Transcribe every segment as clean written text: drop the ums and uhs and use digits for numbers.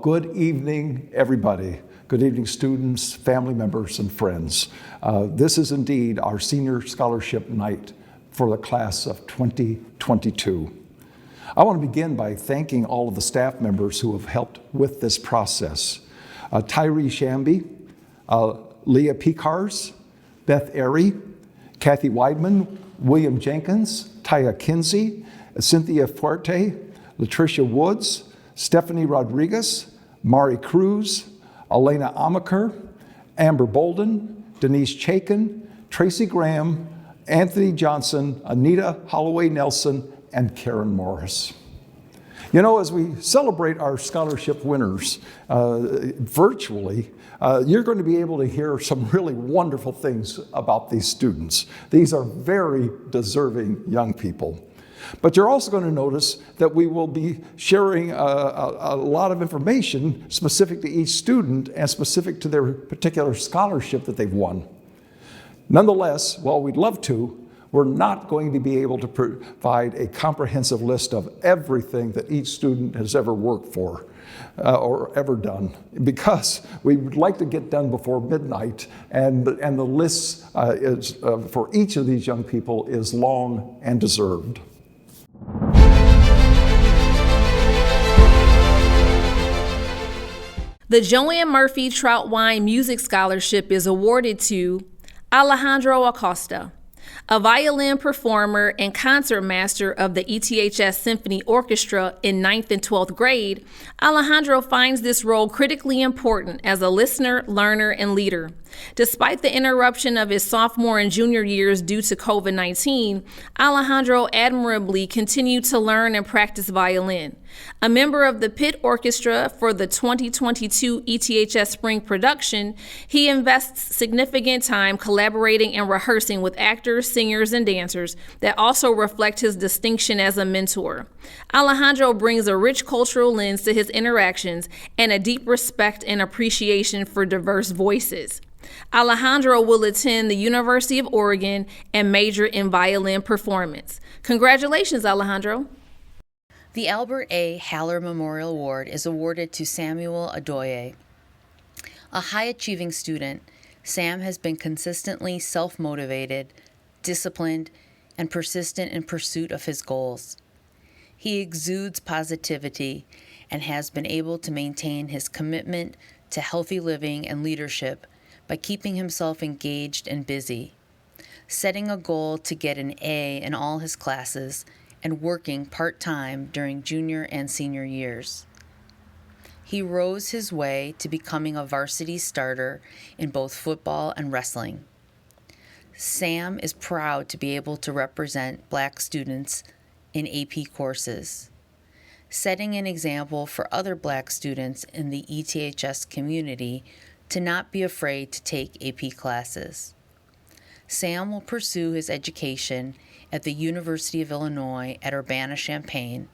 Good evening, everybody. Good evening, students, family members, and friends. This is indeed our senior scholarship night for the class of 2022. I want to begin by thanking all of the staff members who have helped with this process. Tyree Shamby, Leah Picars, Beth Airy, Kathy Weidman, William Jenkins, Taya Kinsey, Cynthia Fuerte, Latricia Woods, Stephanie Rodriguez, Mari Cruz, Elena Amaker, Amber Bolden, Denise Chaikin, Tracy Graham, Anthony Johnson, Anita Holloway Nelson, and Karen Morris. You know, as we celebrate our scholarship winners virtually, you're going to be able to hear some really wonderful things about these students. These are very deserving young people. But you're also going to notice that we will be sharing a lot of information specific to each student and specific to their particular scholarship that they've won. Nonetheless, while we'd love to, we're not going to be able to provide a comprehensive list of everything that each student has ever worked for or ever done, because we would like to get done before midnight, and the list for each of these young people is long and deserved. The Joanne Murphy Troutwine Music Scholarship is awarded to Alejandro Acosta, a violin performer and concertmaster of the ETHS Symphony Orchestra in 9th and 12th grade. Alejandro finds this role critically important as a listener, learner, and leader. Despite the interruption of his sophomore and junior years due to COVID-19, Alejandro admirably continued to learn and practice violin. A member of the pit orchestra for the 2022 ETHS Spring production, he invests significant time collaborating and rehearsing with actors, singers, and dancers that also reflect his distinction as a mentor. Alejandro brings a rich cultural lens to his interactions and a deep respect and appreciation for diverse voices. Alejandro will attend the University of Oregon and major in violin performance. Congratulations, Alejandro. The Albert A. Haller Memorial Award is awarded to Samuel Adoye. A high-achieving student, Sam has been consistently self-motivated, disciplined, and persistent in pursuit of his goals. He exudes positivity and has been able to maintain his commitment to healthy living and leadership by keeping himself engaged and busy, setting a goal to get an A in all his classes, and working part-time during junior and senior years. He rose his way to becoming a varsity starter in both football and wrestling. Sam is proud to be able to represent Black students in AP courses, setting an example for other Black students in the ETHS community to not be afraid to take AP classes. Sam will pursue his education at the University of Illinois at Urbana-Champaign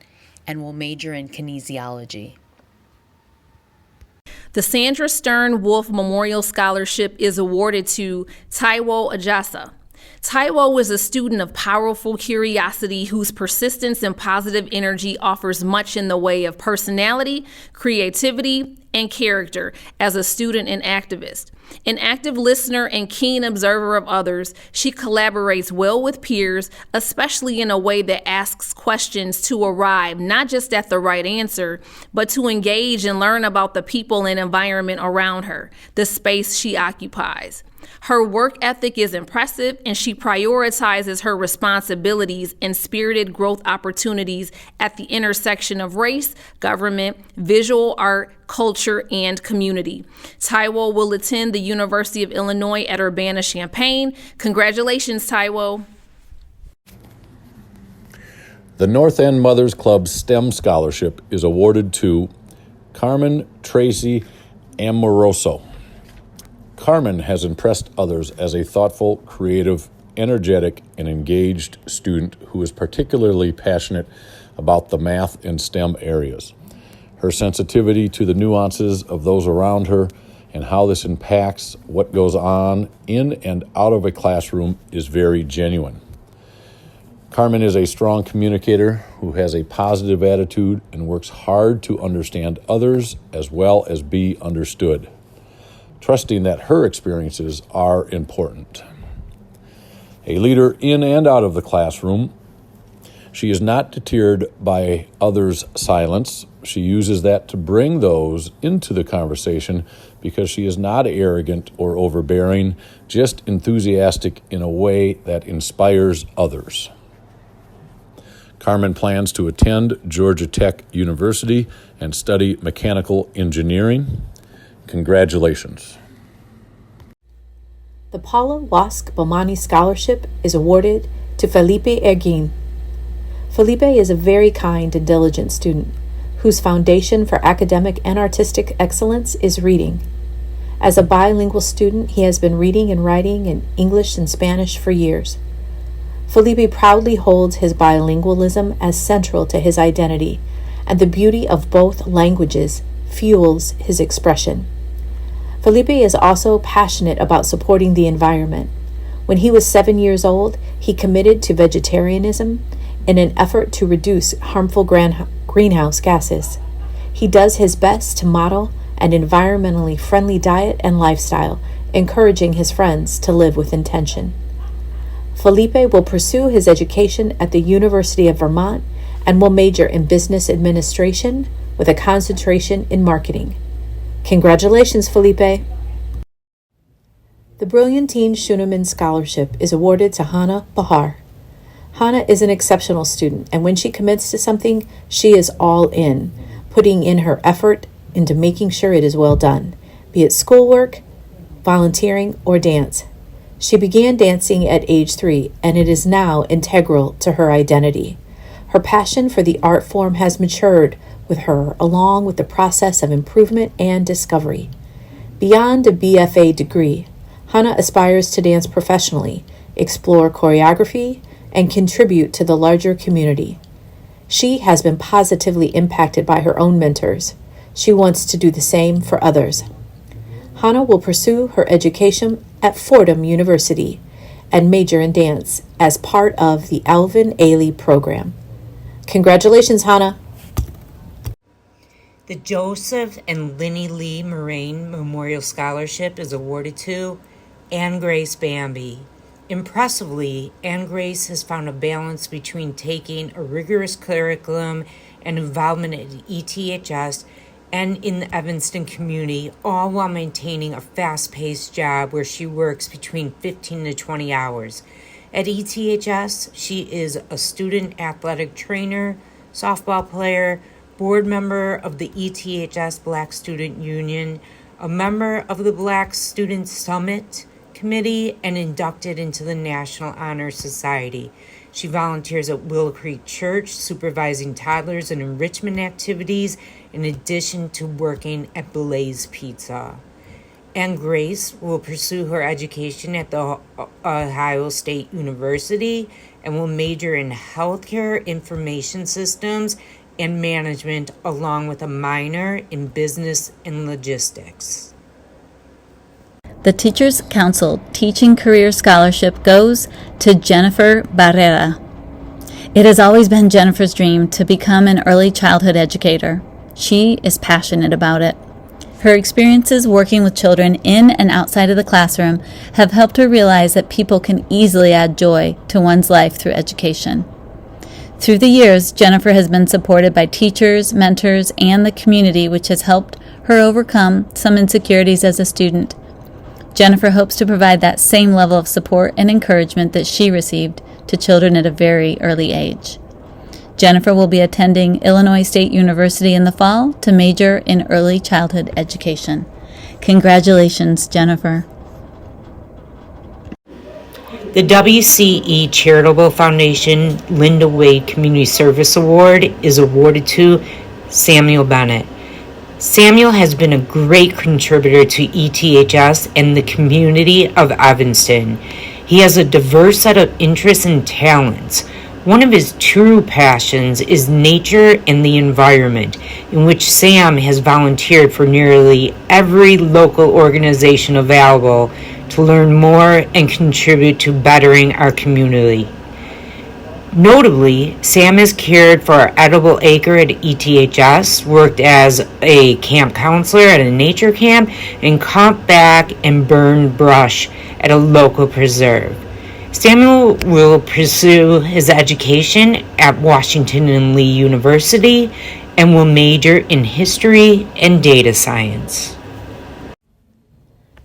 and will major in kinesiology. The Sandra Stern Wolf Memorial Scholarship is awarded to Taiwo Ajasa. Taiwo was a student of powerful curiosity whose persistence and positive energy offers much in the way of personality, creativity, and character as a student and activist. An active listener and keen observer of others, she collaborates well with peers, especially in a way that asks questions to arrive not just at the right answer, but to engage and learn about the people and environment around her, the space she occupies. Her work ethic is impressive, and she prioritizes her responsibilities and spirited growth opportunities at the intersection of race, government, visual art, culture, and community. Taiwo will attend the University of Illinois at Urbana-Champaign. Congratulations, Taiwo. The North End Mothers Club STEM Scholarship is awarded to Carmen Tracy Amoroso. Carmen has impressed others as a thoughtful, creative, energetic, and engaged student who is particularly passionate about the math and STEM areas. Her sensitivity to the nuances of those around her and how this impacts what goes on in and out of a classroom is very genuine. Carmen is a strong communicator who has a positive attitude and works hard to understand others as well as be understood, trusting that her experiences are important. A leader in and out of the classroom, she is not deterred by others' silence. She uses that to bring those into the conversation because she is not arrogant or overbearing, just enthusiastic in a way that inspires others. Carmen plans to attend Georgia Tech University and study mechanical engineering. Congratulations. The Paula Wask Bomani Scholarship is awarded to Felipe Erguin. Felipe is a very kind and diligent student whose foundation for academic and artistic excellence is reading. As a bilingual student, he has been reading and writing in English and Spanish for years. Felipe proudly holds his bilingualism as central to his identity, and the beauty of both languages fuels his expression. Felipe is also passionate about supporting the environment. When he was 7 years old, he committed to vegetarianism in an effort to reduce harmful greenhouse gases. He does his best to model an environmentally friendly diet and lifestyle, encouraging his friends to live with intention. Felipe will pursue his education at the University of Vermont and will major in business administration with a concentration in marketing. Congratulations, Felipe! The Brilliant Teen Schunemann Scholarship is awarded to Hannah Bahar. Hannah is an exceptional student, and when she commits to something, she is all in, putting in her effort into making sure it is well done, be it schoolwork, volunteering, or dance. She began dancing at age 3, and it is now integral to her identity. Her passion for the art form has matured with her, along with the process of improvement and discovery. Beyond a BFA degree, Hannah aspires to dance professionally, explore choreography, and contribute to the larger community. She has been positively impacted by her own mentors. She wants to do the same for others. Hannah will pursue her education at Fordham University and major in dance as part of the Alvin Ailey program. Congratulations, Hannah! The Joseph and Linnie Lee Moraine Memorial Scholarship is awarded to Anne Grace Bambi. Impressively, Anne Grace has found a balance between taking a rigorous curriculum and involvement at ETHS and in the Evanston community, all while maintaining a fast-paced job where she works between 15 to 20 hours. At ETHS, she is a student athletic trainer, softball player, board member of the ETHS Black Student Union, a member of the Black Student Summit Committee, and inducted into the National Honor Society. She volunteers at Willow Creek Church, supervising toddlers and enrichment activities, in addition to working at Blaze Pizza. And Grace will pursue her education at the Ohio State University and will major in healthcare information systems and management, along with a minor in business and logistics. The Teachers Council Teaching Career Scholarship goes to Jennifer Barrera. It has always been Jennifer's dream to become an early childhood educator. She is passionate about it. Her experiences working with children in and outside of the classroom have helped her realize that people can easily add joy to one's life through education. Through the years, Jennifer has been supported by teachers, mentors, and the community, which has helped her overcome some insecurities as a student. Jennifer hopes to provide that same level of support and encouragement that she received to children at a very early age. Jennifer will be attending Illinois State University in the fall to major in early childhood education. Congratulations, Jennifer. The WCE Charitable Foundation Linda Wade Community Service Award is awarded to Samuel Bennett. Samuel has been a great contributor to ETHS and the community of Evanston. He has a diverse set of interests and talents. One of his true passions is nature and the environment, in which Sam has volunteered for nearly every local organization available to learn more and contribute to bettering our community. Notably, Sam has cared for our edible acre at ETHS, worked as a camp counselor at a nature camp, and cut back and burned brush at a local preserve. Samuel will pursue his education at Washington and Lee University and will major in history and data science.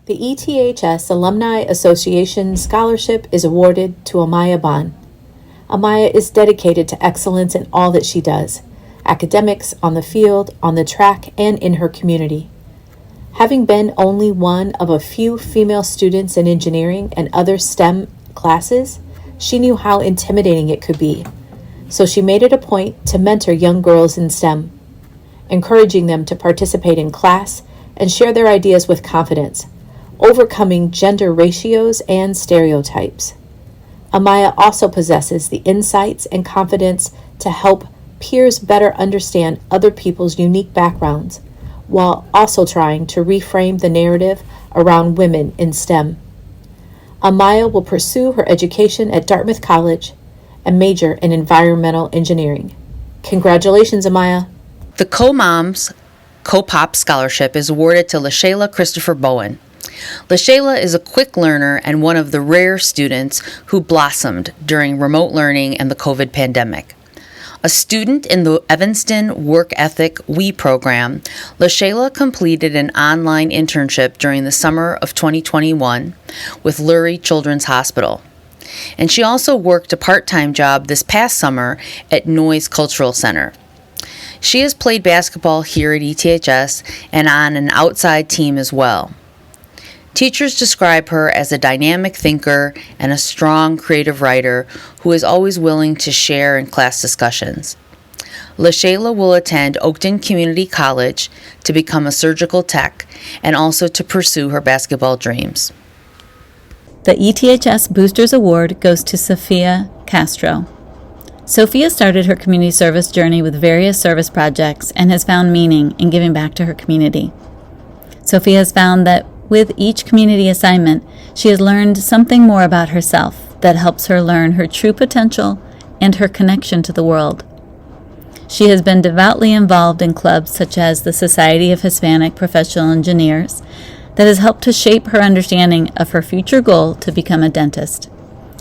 The ETHS Alumni Association Scholarship is awarded to Amaya Ban. Amaya is dedicated to excellence in all that she does, academics, on the field, on the track, and in her community. Having been only one of a few female students in engineering and other STEM classes, she knew how intimidating it could be. So she made it a point to mentor young girls in STEM, encouraging them to participate in class and share their ideas with confidence, overcoming gender ratios and stereotypes. Amaya also possesses the insights and confidence to help peers better understand other people's unique backgrounds, while also trying to reframe the narrative around women in STEM. Amaya will pursue her education at Dartmouth College and major in environmental engineering. Congratulations, Amaya. The Co-Moms Co-Pop Scholarship is awarded to LaShayla Christopher Bowen. LaShayla is a quick learner and one of the rare students who blossomed during remote learning and the COVID pandemic. A student in the Evanston Work Ethic WE program, LaShayla completed an online internship during the summer of 2021 with Lurie Children's Hospital. And she also worked a part-time job this past summer at Noyes Cultural Center. She has played basketball here at ETHS and on an outside team as well. Teachers describe her as a dynamic thinker and a strong creative writer who is always willing to share in class discussions. LaShayla will attend Oakton Community College to become a surgical tech and also to pursue her basketball dreams. The ETHS Boosters Award goes to Sophia Castro. Sophia started her community service journey with various service projects and has found meaning in giving back to her community. Sophia has found that with each community assignment, she has learned something more about herself that helps her learn her true potential and her connection to the world. She has been devoutly involved in clubs such as the Society of Hispanic Professional Engineers that has helped to shape her understanding of her future goal to become a dentist.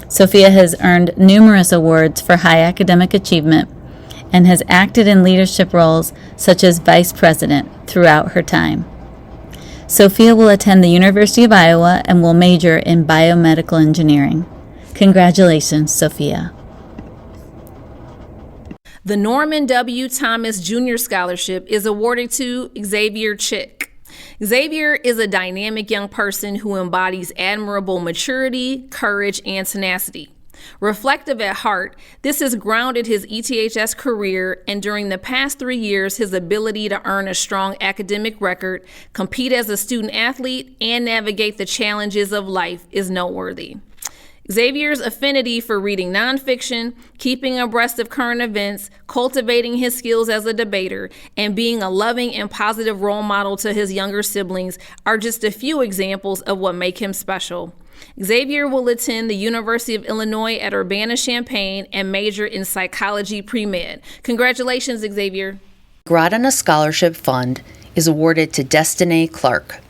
Sophia has earned numerous awards for high academic achievement and has acted in leadership roles such as vice president throughout her time. Sophia will attend the University of Iowa and will major in biomedical engineering. Congratulations, Sophia. The Norman W. Thomas Jr. Scholarship is awarded to Xavier Chick. Xavier is a dynamic young person who embodies admirable maturity, courage, and tenacity. Reflective at heart, this has grounded his ETHS career, and during the past 3 years, his ability to earn a strong academic record, compete as a student athlete, and navigate the challenges of life is noteworthy. Xavier's affinity for reading nonfiction, keeping abreast of current events, cultivating his skills as a debater, and being a loving and positive role model to his younger siblings are just a few examples of what make him special. Xavier will attend the University of Illinois at Urbana-Champaign and major in psychology pre-med. Congratulations, Xavier. Gradana Scholarship Fund is awarded to Destiny Clark.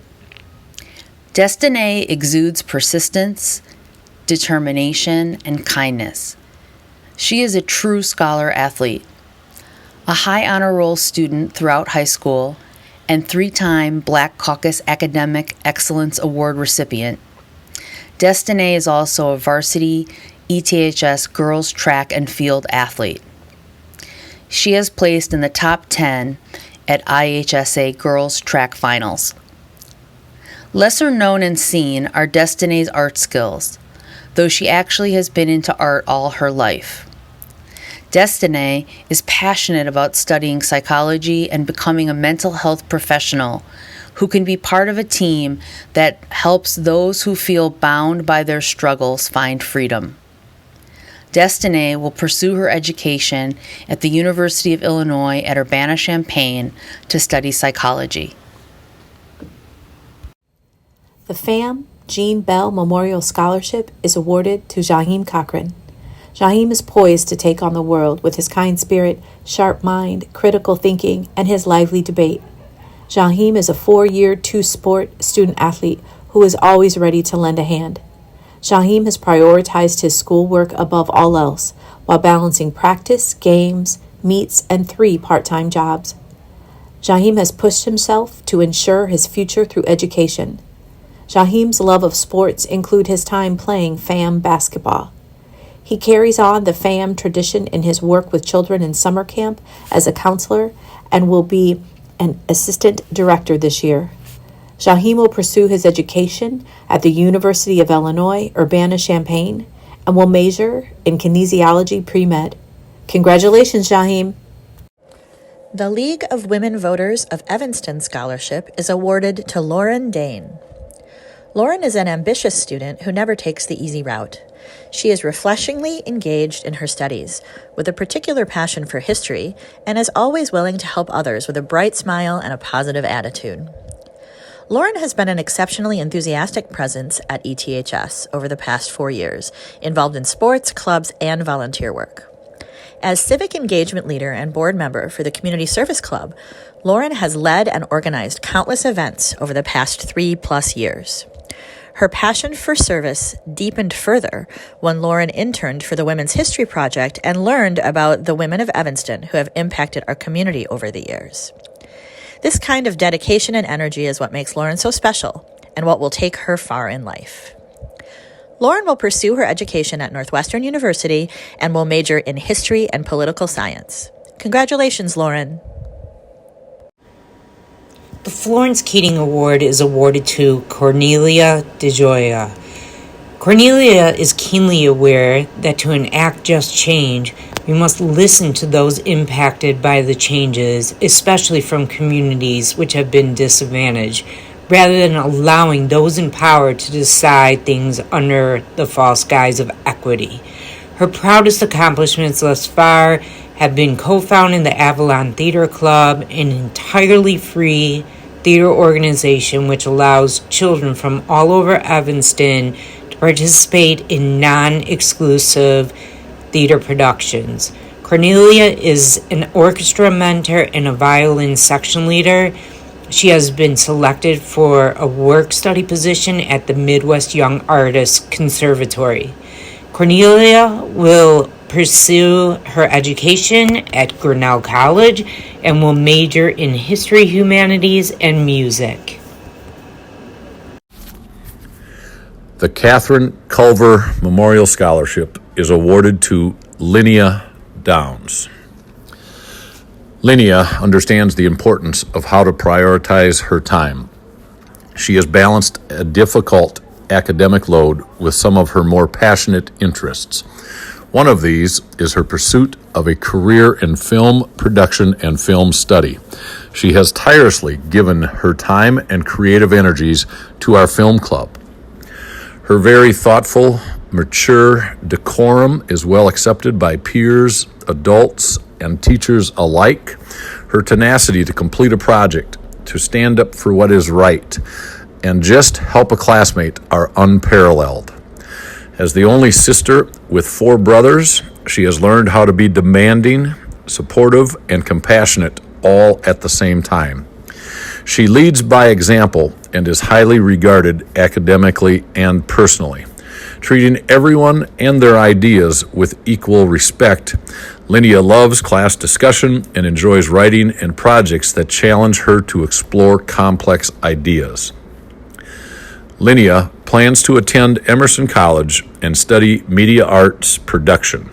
Destiny exudes persistence, determination, and kindness. She is a true scholar athlete, a high honor roll student throughout high school, and 3-time Black Caucus Academic Excellence Award recipient. Destiny is also a varsity ETHS girls track and field athlete. She has placed in the top 10 at IHSA girls track finals. Lesser known and seen are Destiny's art skills, though she actually has been into art all her life. Destiny is passionate about studying psychology and becoming a mental health professional who can be part of a team that helps those who feel bound by their struggles find freedom. Destiny will pursue her education at the University of Illinois at Urbana-Champaign to study psychology. The FAM Jean Bell Memorial Scholarship is awarded to Jaheim Cochran. Shaheem is poised to take on the world with his kind spirit, sharp mind, critical thinking, and his lively debate. Shaheem is a 4-year, 2-sport student athlete who is always ready to lend a hand. Shaheem has prioritized his schoolwork above all else while balancing practice, games, meets, and 3 part-time jobs. Shaheem has pushed himself to ensure his future through education. Shaheem's love of sports include his time playing FAM basketball. He carries on the FAM tradition in his work with children in summer camp as a counselor and will be an assistant director this year. Shaheem will pursue his education at the University of Illinois, Urbana-Champaign, and will major in kinesiology pre-med. Congratulations, Shaheem. The League of Women Voters of Evanston Scholarship is awarded to Lauren Dane. Lauren is an ambitious student who never takes the easy route. She is refreshingly engaged in her studies, with a particular passion for history, and is always willing to help others with a bright smile and a positive attitude. Lauren has been an exceptionally enthusiastic presence at ETHS over the past 4 years, involved in sports, clubs, and volunteer work. As civic engagement leader and board member for the Community Service Club, Lauren has led and organized countless events over the past 3+ years. Her passion for service deepened further when Lauren interned for the Women's History Project and learned about the women of Evanston who have impacted our community over the years. This kind of dedication and energy is what makes Lauren so special and what will take her far in life. Lauren will pursue her education at Northwestern University and will major in history and political science. Congratulations, Lauren. The Florence Keating Award is awarded to Cornelia DeGioia. Cornelia is keenly aware that to enact just change, we must listen to those impacted by the changes, especially from communities which have been disadvantaged, rather than allowing those in power to decide things under the false guise of equity. Her proudest accomplishments thus far have been co-founding the Avalon Theater Club, an entirely free theater organization which allows children from all over Evanston to participate in non-exclusive theater productions. Cornelia is an orchestra mentor and a violin section leader. She has been selected for a work-study position at the Midwest Young Artists Conservatory. Cornelia will pursue her education at Grinnell College and will major in history, humanities, and music. The Catherine Culver Memorial Scholarship is awarded to Linnea Downs. Linnea understands the importance of how to prioritize her time. She has balanced a difficult academic load with some of her more passionate interests. One of these is her pursuit of a career in film production and film study. She has tirelessly given her time and creative energies to our film club. Her very thoughtful, mature decorum is well accepted by peers, adults, and teachers alike. Her tenacity to complete a project, to stand up for what is right, and just help a classmate are unparalleled. As the only sister with 4 brothers, she has learned how to be demanding, supportive, and compassionate all at the same time. She leads by example and is highly regarded academically and personally. Treating everyone and their ideas with equal respect, Linnea loves class discussion and enjoys writing and projects that challenge her to explore complex ideas. Linnea plans to attend Emerson College and study media arts production.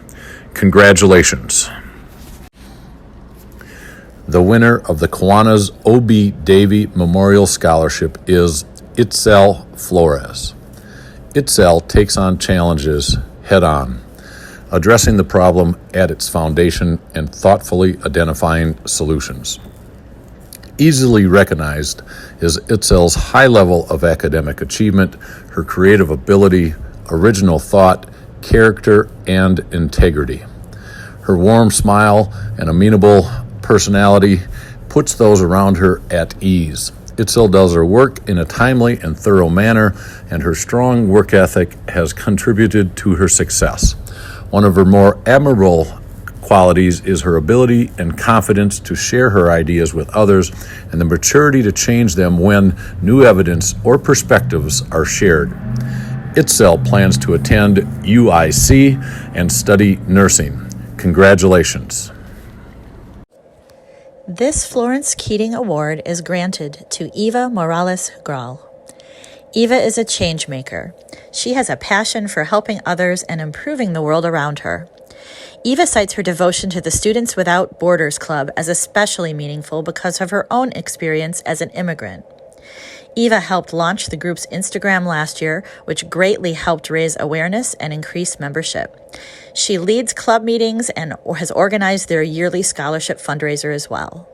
Congratulations. The winner of the Kiwanis O.B. Davey Memorial Scholarship is Itzel Flores. Itzel takes on challenges head-on, addressing the problem at its foundation and thoughtfully identifying solutions. Easily recognized is Itzel's high level of academic achievement, her creative ability, original thought, character, and integrity. Her warm smile and amenable personality puts those around her at ease. Itzel does her work in a timely and thorough manner, and her strong work ethic has contributed to her success. One of her more admirable qualities is her ability and confidence to share her ideas with others and the maturity to change them when new evidence or perspectives are shared. Itzel plans to attend UIC and study nursing. Congratulations. This Florence Keating Award is granted to Eva Morales Grahl. Eva is a change maker. She has a passion for helping others and improving the world around her. Eva cites her devotion to the Students Without Borders Club as especially meaningful because of her own experience as an immigrant. Eva helped launch the group's Instagram last year, which greatly helped raise awareness and increase membership. She leads club meetings and has organized their yearly scholarship fundraiser as well.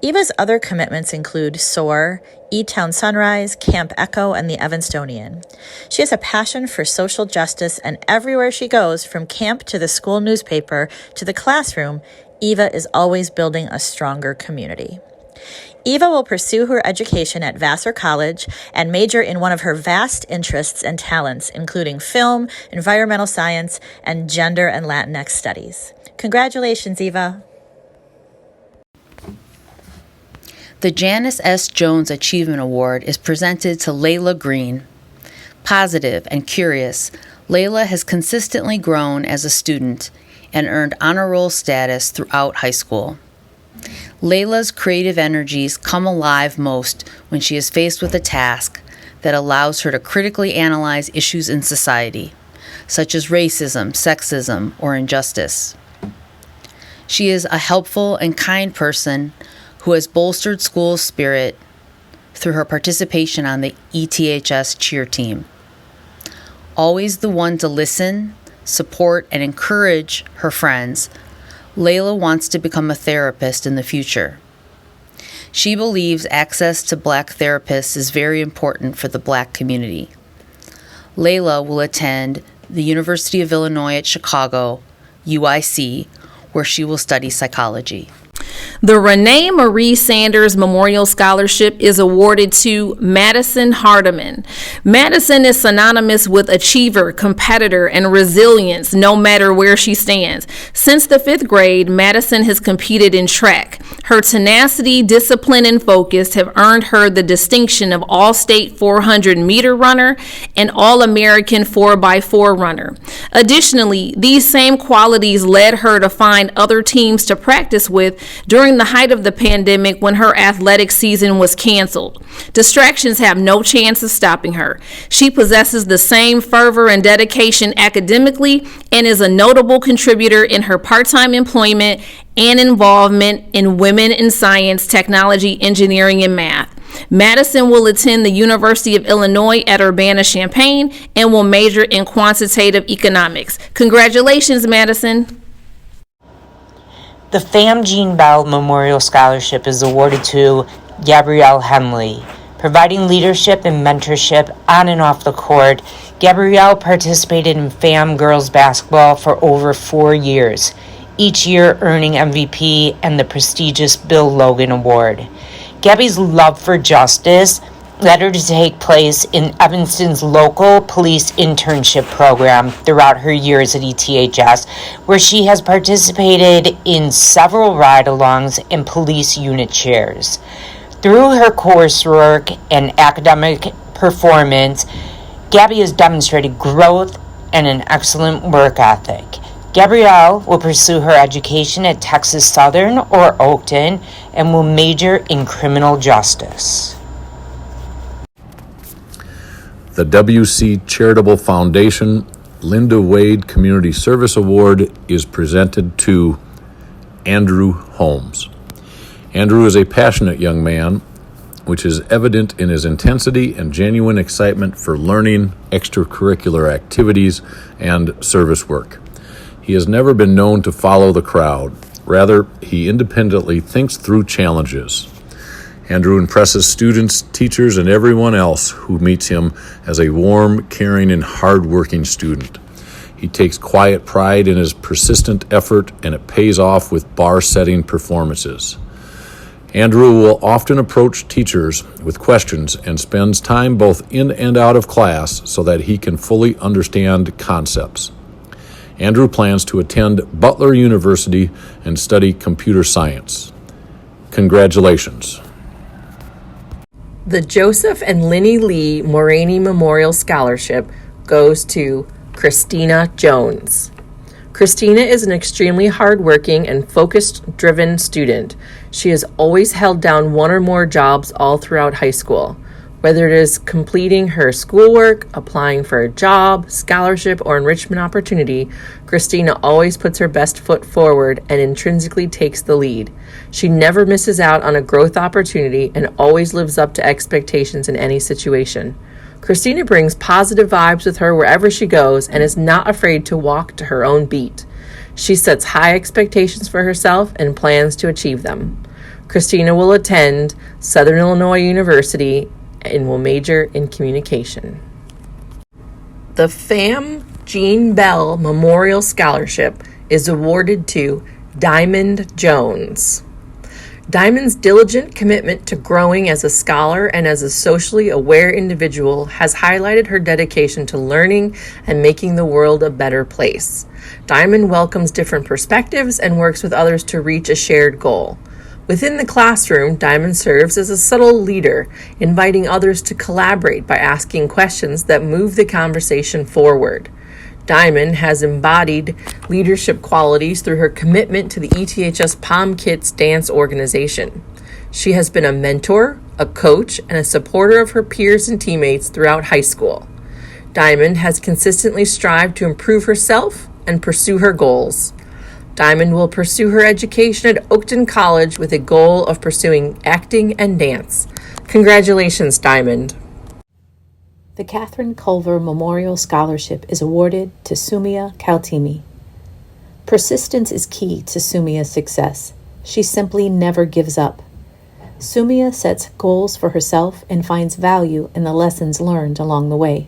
Eva's other commitments include SOAR, E-Town Sunrise, Camp Echo, and the Evanstonian. She has a passion for social justice, and everywhere she goes, from camp to the school newspaper to the classroom, Eva is always building a stronger community. Eva will pursue her education at Vassar College and major in one of her vast interests and talents, including film, environmental science, and gender and Latinx studies. Congratulations, Eva. The Janice S. Jones Achievement Award is presented to Layla Green. Positive and curious, Layla has consistently grown as a student and earned honor roll status throughout high school. Layla's creative energies come alive most when she is faced with a task that allows her to critically analyze issues in society, such as racism, sexism, or injustice. She is a helpful and kind person who has bolstered school spirit through her participation on the ETHS cheer team. Always the one to listen, support, and encourage her friends, Layla wants to become a therapist in the future. She believes access to Black therapists is very important for the Black community. Layla will attend the University of Illinois at Chicago, UIC, where she will study psychology. The Renee Marie Sanders Memorial Scholarship is awarded to Madison Hardiman. Madison is synonymous with achiever, competitor, and resilience no matter where she stands. Since the 5th grade, Madison has competed in track. Her tenacity, discipline, and focus have earned her the distinction of All-State 400-meter runner and All-American 4x4 runner. Additionally, these same qualities led her to find other teams to practice with during the height of the pandemic when her athletic season was canceled. Distractions have no chance of stopping her. She possesses the same fervor and dedication academically and is a notable contributor in her part-time employment and involvement in women in science, technology, engineering, and math. Madison will attend the University of Illinois at Urbana-Champaign and will major in quantitative economics. Congratulations, Madison. The Pham Jean Bell Memorial Scholarship is awarded to Gabrielle Henley. Providing leadership and mentorship on and off the court, Gabrielle participated in Pham girls basketball for over 4 years, each year earning MVP and the prestigious Bill Logan Award. Gabby's love for justice led her to take place in Evanston's local police internship program throughout her years at ETHS, where she has participated in several ride-alongs and police unit chairs. Through her coursework and academic performance, Gabby has demonstrated growth and an excellent work ethic. Gabrielle will pursue her education at Texas Southern or Oakton and will major in criminal justice. The W.C. Charitable Foundation Linda Wade Community Service Award is presented to Andrew Holmes. Andrew is a passionate young man, which is evident in his intensity and genuine excitement for learning, extracurricular activities, and service work. He has never been known to follow the crowd. Rather, he independently thinks through challenges. Andrew impresses students, teachers, and everyone else who meets him as a warm, caring, and hard-working student. He takes quiet pride in his persistent effort, and it pays off with bar-setting performances. Andrew will often approach teachers with questions and spends time both in and out of class so that he can fully understand concepts. Andrew plans to attend Butler University and study computer science. Congratulations. The Joseph and Linnie Lee Moraney Memorial Scholarship goes to Christina Jones. Christina is an extremely hardworking and focused-driven student. She has always held down one or more jobs all throughout high school. Whether it is completing her schoolwork, applying for a job, scholarship, or enrichment opportunity, Christina always puts her best foot forward and intrinsically takes the lead. She never misses out on a growth opportunity and always lives up to expectations in any situation. Christina brings positive vibes with her wherever she goes and is not afraid to walk to her own beat. She sets high expectations for herself and plans to achieve them. Christina will attend Southern Illinois University and will major in communication. The FAM Jean Bell Memorial Scholarship is awarded to Diamond Jones. Diamond's diligent commitment to growing as a scholar and as a socially aware individual has highlighted her dedication to learning and making the world a better place. Diamond welcomes different perspectives and works with others to reach a shared goal. Within the classroom, Diamond serves as a subtle leader, inviting others to collaborate by asking questions that move the conversation forward. Diamond has embodied leadership qualities through her commitment to the ETHS Pom Kids dance organization. She has been a mentor, a coach, and a supporter of her peers and teammates throughout high school. Diamond has consistently strived to improve herself and pursue her goals. Diamond will pursue her education at Oakton College with a goal of pursuing acting and dance. Congratulations, Diamond. The Catherine Culver Memorial Scholarship is awarded to Sumia Kaltimi. Persistence is key to Sumia's success. She simply never gives up. Sumia sets goals for herself and finds value in the lessons learned along the way.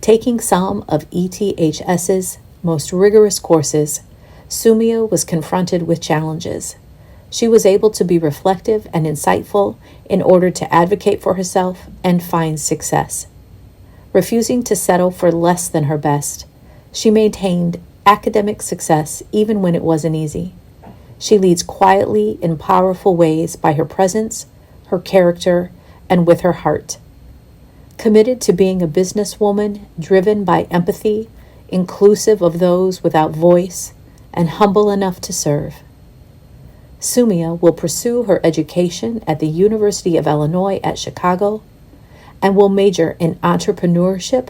Taking some of ETHS's most rigorous courses, Sumia was confronted with challenges. She was able to be reflective and insightful in order to advocate for herself and find success. Refusing to settle for less than her best, she maintained academic success even when it wasn't easy. She leads quietly in powerful ways by her presence, her character, and with her heart. Committed to being a businesswoman driven by empathy, inclusive of those without voice, and humble enough to serve. Sumia will pursue her education at the University of Illinois at Chicago and will major in entrepreneurship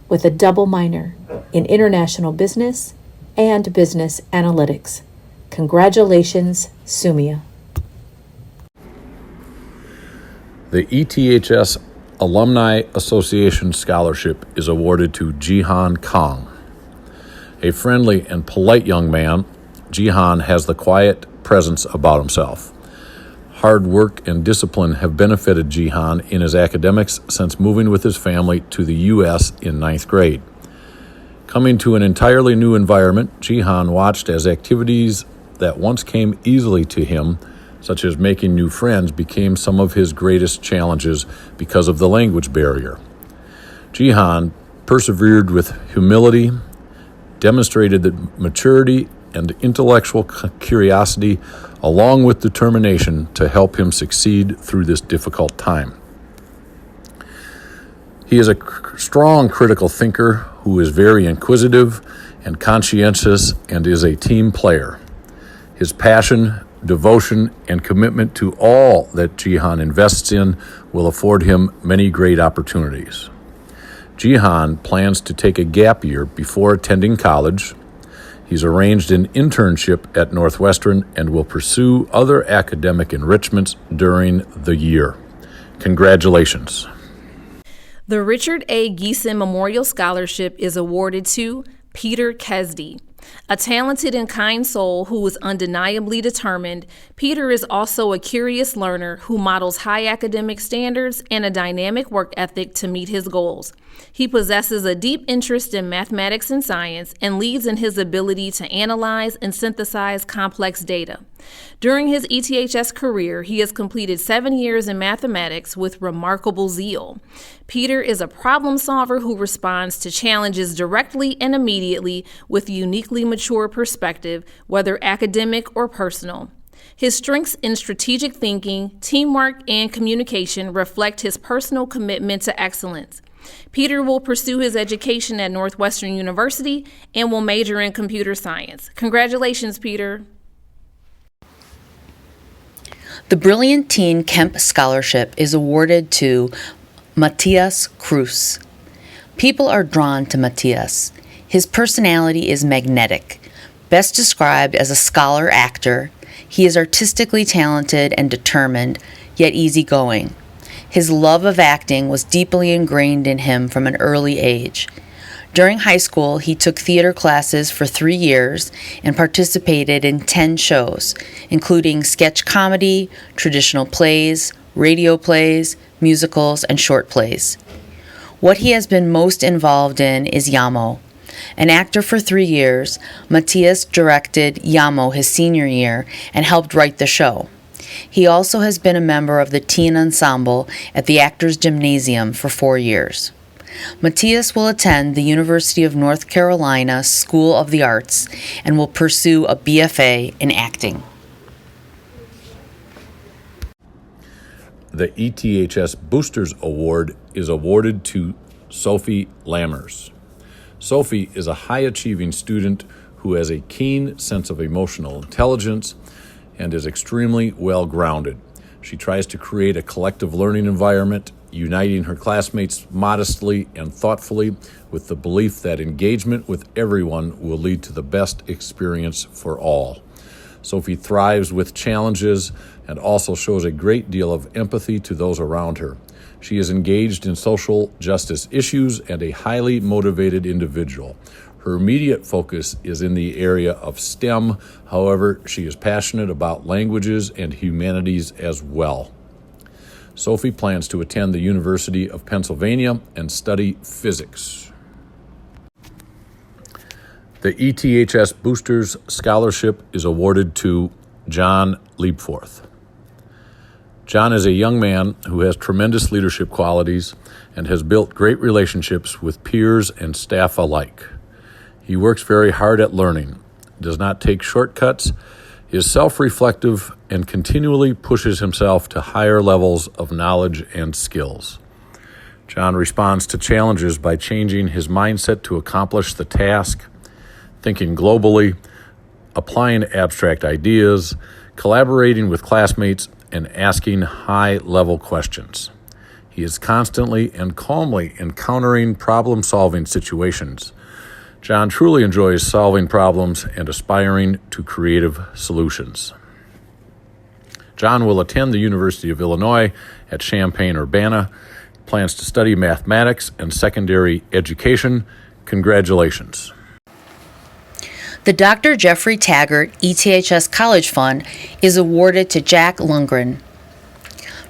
with a double minor in international business and business analytics. Congratulations, Sumia. The ETHS Alumni Association Scholarship is awarded to Jihan Kong. A friendly and polite young man, Jihan has the quiet presence about himself. Hard work and discipline have benefited Jihan in his academics since moving with his family to the U.S. in 9th grade. Coming to an entirely new environment, Jihan watched as activities that once came easily to him, such as making new friends, became some of his greatest challenges because of the language barrier. Jihan persevered with humility, demonstrated that maturity and intellectual curiosity, along with determination to help him succeed through this difficult time. He is a strong critical thinker who is very inquisitive and conscientious and is a team player. His passion, devotion, and commitment to all that Jihan invests in will afford him many great opportunities. Jihan plans to take a gap year before attending college. He's arranged an internship at Northwestern and will pursue other academic enrichments during the year. Congratulations. The Richard A. Geeson Memorial Scholarship is awarded to Peter Kesdy. A talented and kind soul who is undeniably determined, Peter is also a curious learner who models high academic standards and a dynamic work ethic to meet his goals. He possesses a deep interest in mathematics and science and leads in his ability to analyze and synthesize complex data. During his ETHS career, he has completed 7 years in mathematics with remarkable zeal. Peter is a problem solver who responds to challenges directly and immediately with a uniquely mature perspective, whether academic or personal. His strengths in strategic thinking, teamwork, and communication reflect his personal commitment to excellence. Peter will pursue his education at Northwestern University and will major in computer science. Congratulations, Peter. The Brilliant Teen Kemp Scholarship is awarded to Matthias Cruz. People are drawn to Matthias. His personality is magnetic. Best described as a scholar-actor, he is artistically talented and determined, yet easygoing. His love of acting was deeply ingrained in him from an early age. During high school, he took theater classes for 3 years and participated in 10 shows, including sketch comedy, traditional plays, radio plays, musicals, and short plays. What he has been most involved in is Yamo. An actor for 3 years, Matthias directed Yamo his senior year and helped write the show. He also has been a member of the teen ensemble at the Actors Gymnasium for 4 years. Matthias will attend the University of North Carolina School of the Arts and will pursue a BFA in acting. The ETHS Boosters Award is awarded to Sophie Lammers. Sophie is a high-achieving student who has a keen sense of emotional intelligence and is extremely well-grounded. She tries to create a collective learning environment, uniting her classmates modestly and thoughtfully with the belief that engagement with everyone will lead to the best experience for all. Sophie thrives with challenges and also shows a great deal of empathy to those around her. She is engaged in social justice issues and a highly motivated individual. Her immediate focus is in the area of STEM. However, she is passionate about languages and humanities as well. Sophie plans to attend the University of Pennsylvania and study physics. The ETHS Boosters Scholarship is awarded to John Liebforth. John is a young man who has tremendous leadership qualities and has built great relationships with peers and staff alike. He works very hard at learning, does not take shortcuts, is self-reflective, and continually pushes himself to higher levels of knowledge and skills. John responds to challenges by changing his mindset to accomplish the task, thinking globally, applying abstract ideas, collaborating with classmates, and asking high-level questions. He is constantly and calmly encountering problem-solving situations. John truly enjoys solving problems and aspiring to creative solutions. John will attend the University of Illinois at Champaign-Urbana, plans to study mathematics and secondary education. Congratulations. The Dr. Jeffrey Taggart ETHS College Fund is awarded to Jack Lundgren.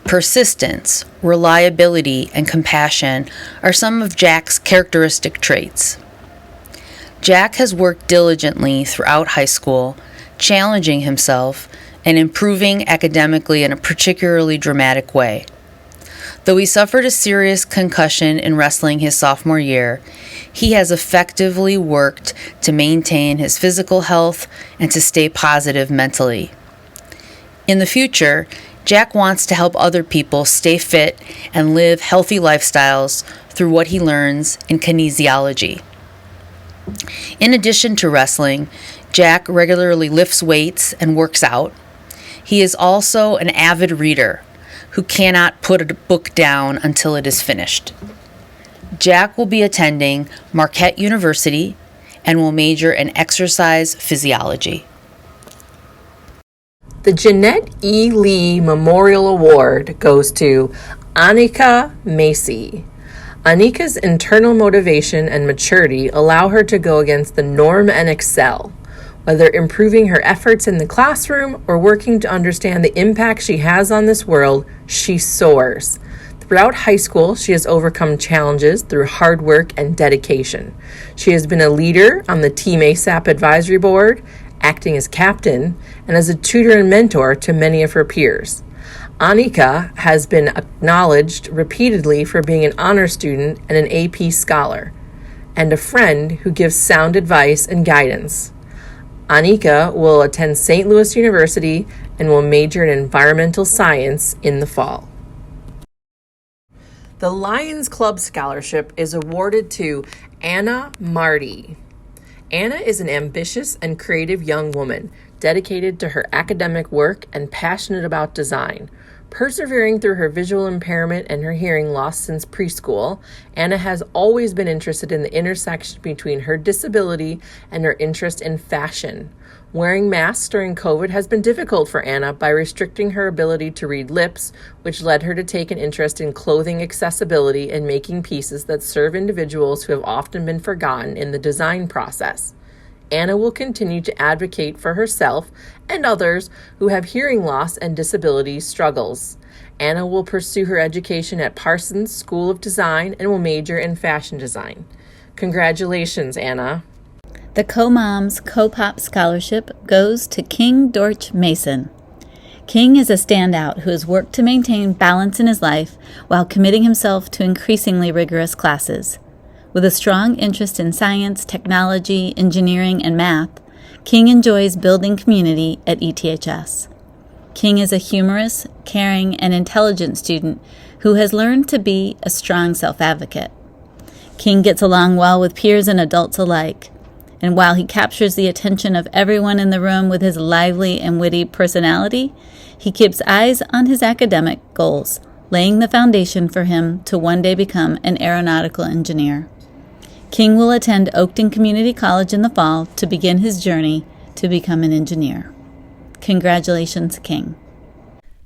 Persistence, reliability, and compassion are some of Jack's characteristic traits. Jack has worked diligently throughout high school, challenging himself and improving academically in a particularly dramatic way. Though he suffered a serious concussion in wrestling his sophomore year, he has effectively worked to maintain his physical health and to stay positive mentally. In the future, Jack wants to help other people stay fit and live healthy lifestyles through what he learns in kinesiology. In addition to wrestling, Jack regularly lifts weights and works out. He is also an avid reader who cannot put a book down until it is finished. Jack will be attending Marquette University and will major in exercise physiology. The Jeanette E. Lee Memorial Award goes to Annika Macy. Annika's internal motivation and maturity allow her to go against the norm and excel. Whether improving her efforts in the classroom or working to understand the impact she has on this world, she soars. Throughout high school, she has overcome challenges through hard work and dedication. She has been a leader on the Team ASAP advisory board, acting as captain, and as a tutor and mentor to many of her peers. Annika has been acknowledged repeatedly for being an honor student and an AP scholar, and a friend who gives sound advice and guidance. Annika will attend St. Louis University and will major in environmental science in the fall. The Lions Club Scholarship is awarded to Anna Marty. Anna is an ambitious and creative young woman, dedicated to her academic work and passionate about design. Persevering through her visual impairment and her hearing loss since preschool, Anna has always been interested in the intersection between her disability and her interest in fashion. Wearing masks during COVID has been difficult for Anna by restricting her ability to read lips, which led her to take an interest in clothing accessibility and making pieces that serve individuals who have often been forgotten in the design process. Anna will continue to advocate for herself and others who have hearing loss and disability struggles. Anna will pursue her education at Parsons School of Design and will major in fashion design. Congratulations, Anna. The Co-Moms Co-Pop Scholarship goes to King Dorch Mason. King is a standout who has worked to maintain balance in his life while committing himself to increasingly rigorous classes. With a strong interest in science, technology, engineering, and math, King enjoys building community at ETHS. King is a humorous, caring, and intelligent student who has learned to be a strong self-advocate. King gets along well with peers and adults alike, and while he captures the attention of everyone in the room with his lively and witty personality, he keeps eyes on his academic goals, laying the foundation for him to one day become an aeronautical engineer. King will attend Oakton Community College in the fall to begin his journey to become an engineer. Congratulations, King.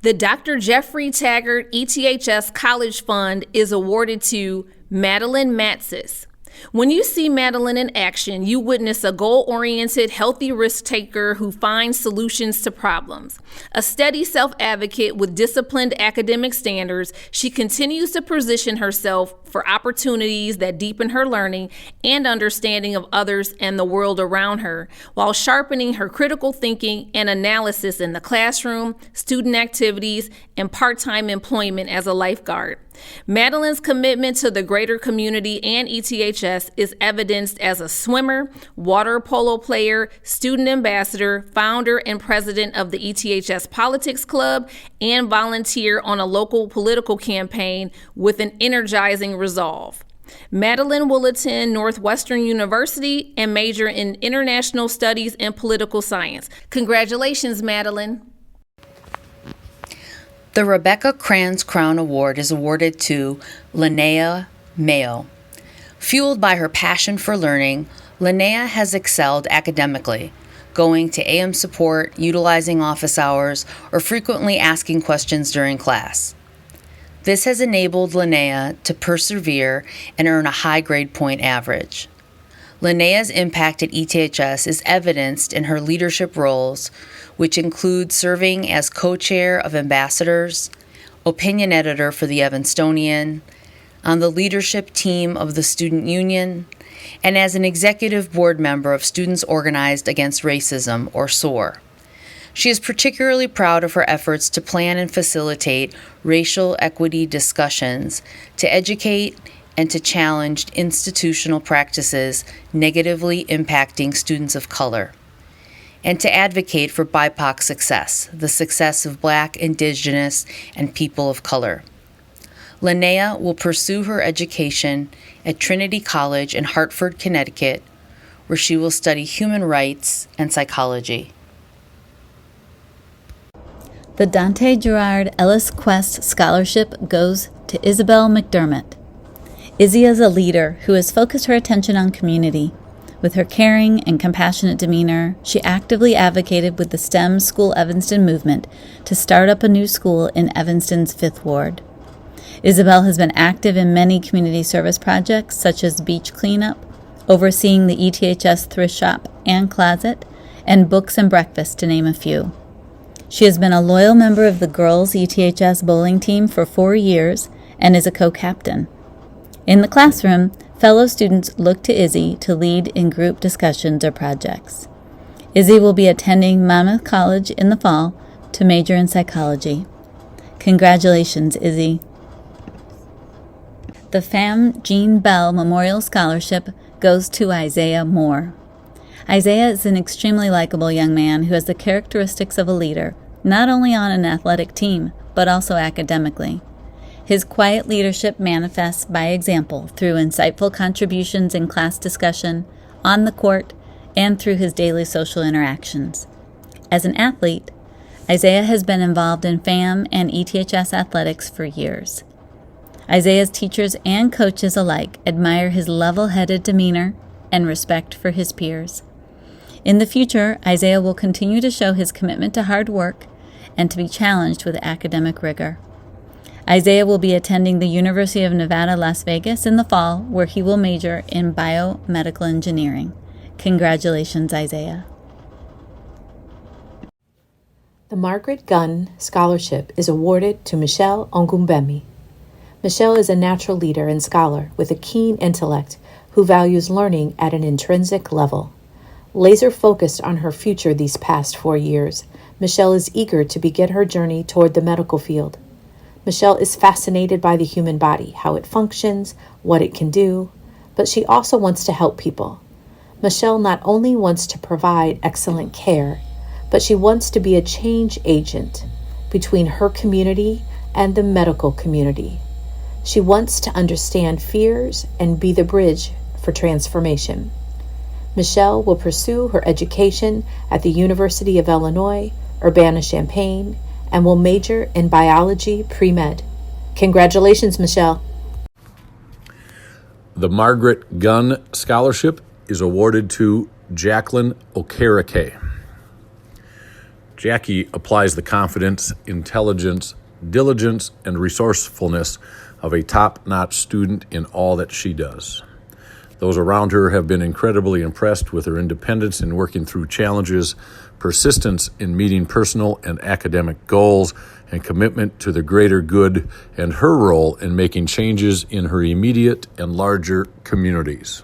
The Dr. Jeffrey Taggart ETHS College Fund is awarded to Madeline Matsis. When you see Madeline in action, you witness a goal-oriented, healthy risk-taker who finds solutions to problems. A steady self-advocate with disciplined academic standards, she continues to position herself for opportunities that deepen her learning and understanding of others and the world around her, while sharpening her critical thinking and analysis in the classroom, student activities, and part-time employment as a lifeguard. Madeline's commitment to the greater community and ETHS is evidenced as a swimmer, water polo player, student ambassador, founder and president of the ETHS Politics Club, and volunteer on a local political campaign with an energizing resolve. Madeline will attend Northwestern University and major in International Studies and Political Science. Congratulations, Madeline. The Rebecca Kranz Crown Award is awarded to Linnea Mayo. Fueled by her passion for learning, Linnea has excelled academically, going to AM support, utilizing office hours, or frequently asking questions during class. This has enabled Linnea to persevere and earn a high grade point average. Linnea's impact at ETHS is evidenced in her leadership roles, which include serving as co-chair of ambassadors, opinion editor for the Evanstonian, on the leadership team of the Student Union, and as an executive board member of Students Organized Against Racism, or SOAR. She is particularly proud of her efforts to plan and facilitate racial equity discussions, to educate and to challenge institutional practices negatively impacting students of color, and to advocate for BIPOC success, the success of Black, Indigenous, and people of color. Linnea will pursue her education at Trinity College in Hartford, Connecticut, where she will study human rights and psychology. The Dante Gerard Ellis Quest Scholarship goes to Isabel McDermott. Izzy is a leader who has focused her attention on community. With her caring and compassionate demeanor, she actively advocated with the STEM School Evanston movement to start up a new school in Evanston's 5th Ward. Isabel has been active in many community service projects such as beach cleanup, overseeing the ETHS thrift shop and closet, and books and breakfast, to name a few. She has been a loyal member of the girls' ETHS bowling team for 4 years and is a co-captain. In the classroom, fellow students look to Izzy to lead in group discussions or projects. Izzy will be attending Monmouth College in the fall to major in psychology. Congratulations, Izzy. The Fam Jean Bell Memorial Scholarship goes to Isaiah Moore. Isaiah is an extremely likable young man who has the characteristics of a leader, not only on an athletic team, but also academically. His quiet leadership manifests by example through insightful contributions in class discussion, on the court, and through his daily social interactions. As an athlete, Isaiah has been involved in FAM and ETHS athletics for years. Isaiah's teachers and coaches alike admire his level-headed demeanor and respect for his peers. In the future, Isaiah will continue to show his commitment to hard work and to be challenged with academic rigor. Isaiah will be attending the University of Nevada, Las Vegas in the fall, where he will major in biomedical engineering. Congratulations, Isaiah. The Margaret Gunn Scholarship is awarded to Michelle Ongumbemi. Michelle is a natural leader and scholar with a keen intellect who values learning at an intrinsic level. Laser focused on her future these past 4 years, Michelle is eager to begin her journey toward the medical field. Michelle is fascinated by the human body, how it functions, what it can do, but she also wants to help people. Michelle not only wants to provide excellent care, but she wants to be a change agent between her community and the medical community. She wants to understand fears and be the bridge for transformation. Michelle will pursue her education at the University of Illinois, Urbana-Champaign, and will major in biology pre-med. Congratulations, Michelle. The Margaret Gunn Scholarship is awarded to Jacqueline Okereke. Jackie applies the confidence, intelligence, diligence, and resourcefulness of a top-notch student in all that she does. Those around her have been incredibly impressed with her independence in working through challenges, persistence in meeting personal and academic goals, and commitment to the greater good and her role in making changes in her immediate and larger communities.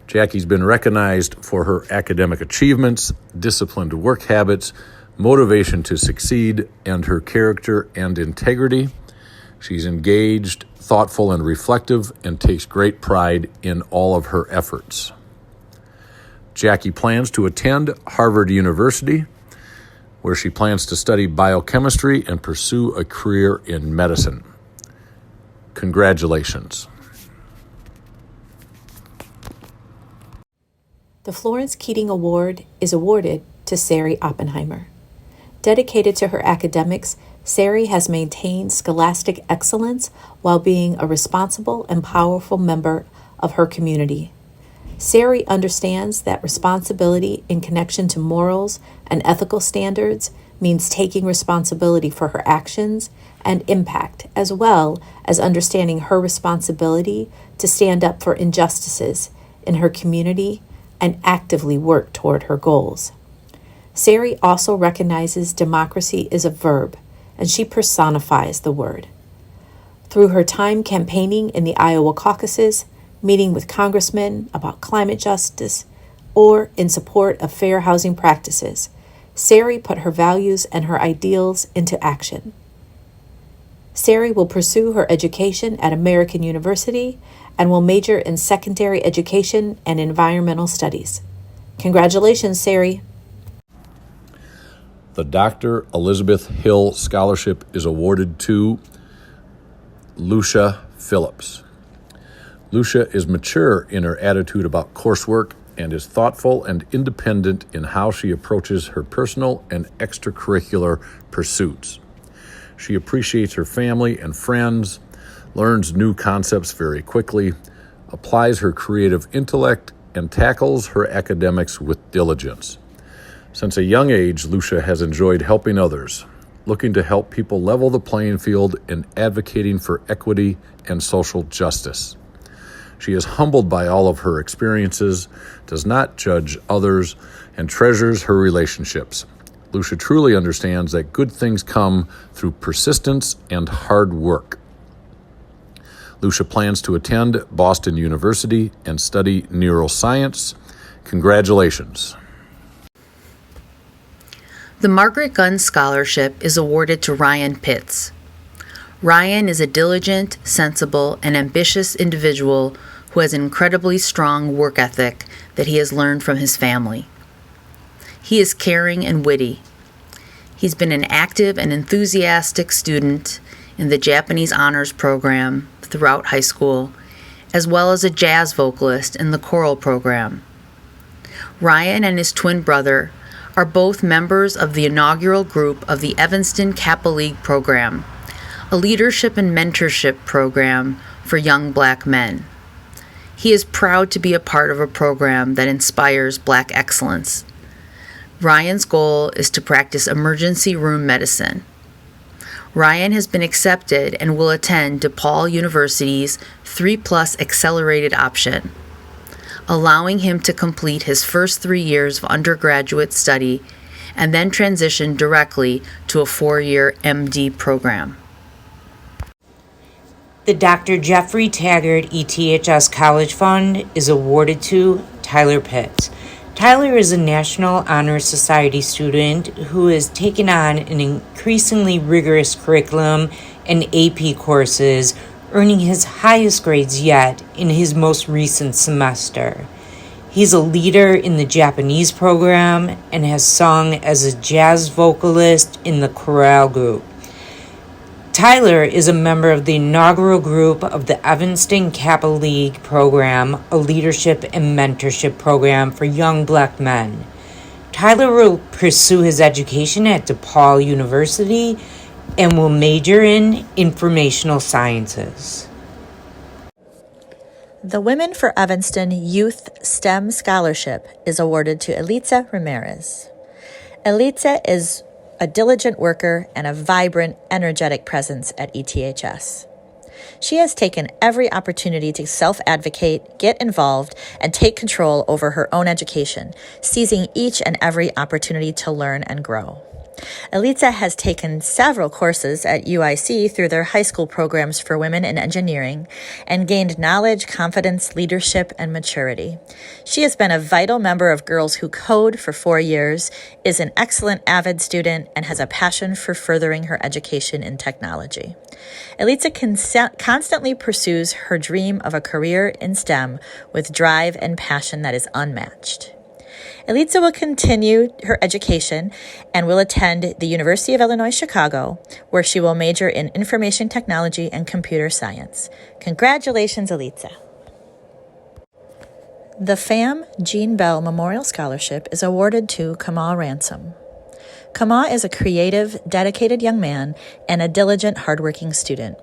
Jackie's been recognized for her academic achievements, disciplined work habits, motivation to succeed, and her character and integrity. She's engaged, thoughtful, and reflective, and takes great pride in all of her efforts. Jackie plans to attend Harvard University, where she plans to study biochemistry and pursue a career in medicine. Congratulations. The Florence Keating Award is awarded to Sari Oppenheimer. Dedicated to her academics, Sari has maintained scholastic excellence while being a responsible and powerful member of her community. Sari understands that responsibility in connection to morals and ethical standards means taking responsibility for her actions and impact, as well as understanding her responsibility to stand up for injustices in her community and actively work toward her goals. Sari also recognizes democracy is a verb, and she personifies the word. Through her time campaigning in the Iowa caucuses, meeting with congressmen about climate justice, or in support of fair housing practices, Sari put her values and her ideals into action. Sari will pursue her education at American University and will major in secondary education and environmental studies. Congratulations, Sari. The Dr. Elizabeth Hill Scholarship is awarded to Lucia Phillips. Lucia is mature in her attitude about coursework and is thoughtful and independent in how she approaches her personal and extracurricular pursuits. She appreciates her family and friends, learns new concepts very quickly, applies her creative intellect, and tackles her academics with diligence. Since a young age, Lucia has enjoyed helping others, looking to help people level the playing field and advocating for equity and social justice. She is humbled by all of her experiences, does not judge others, and treasures her relationships. Lucia truly understands that good things come through persistence and hard work. Lucia plans to attend Boston University and study neuroscience. Congratulations. The Margaret Gunn Scholarship is awarded to Ryan Pitts. Ryan is a diligent, sensible, and ambitious individual who has an incredibly strong work ethic that he has learned from his family. He is caring and witty. He's been an active and enthusiastic student in the Japanese honors program throughout high school, as well as a jazz vocalist in the choral program. Ryan and his twin brother are both members of the inaugural group of the Evanston Kappa League program, a leadership and mentorship program for young black men. He is proud to be a part of a program that inspires black excellence. Ryan's goal is to practice emergency room medicine. Ryan has been accepted and will attend DePaul University's 3+ accelerated option, allowing him to complete his first 3 years of undergraduate study and then transition directly to a 4-year MD program. The Dr. Jeffrey Taggart ETHS College Fund is awarded to Tyler Pitts. Tyler is a National Honor Society student who has taken on an increasingly rigorous curriculum and AP courses, earning his highest grades yet in his most recent semester. He's a leader in the Japanese program and has sung as a jazz vocalist in the chorale group. Tyler is a member of the inaugural group of the Evanston Kappa League program, a leadership and mentorship program for young black men. Tyler will pursue his education at DePaul University and will major in informational sciences. The Women for Evanston Youth STEM Scholarship is awarded to Elitza Ramirez. Elitza is a diligent worker and a vibrant, energetic presence at ETHS. She has taken every opportunity to self-advocate, get involved, and take control over her own education, seizing each and every opportunity to learn and grow. Elitza has taken several courses at UIC through their high school programs for women in engineering and gained knowledge, confidence, leadership, and maturity. She has been a vital member of Girls Who Code for 4 years, is an excellent avid student, and has a passion for furthering her education in technology. Elitza constantly pursues her dream of a career in STEM with drive and passion that is unmatched. Elitza will continue her education and will attend the University of Illinois Chicago, where she will major in information technology and computer science. Congratulations, Elitza. The FAM Jean Bell Memorial Scholarship is awarded to Kamal Ransom. Kamal is a creative, dedicated young man and a diligent, hardworking student.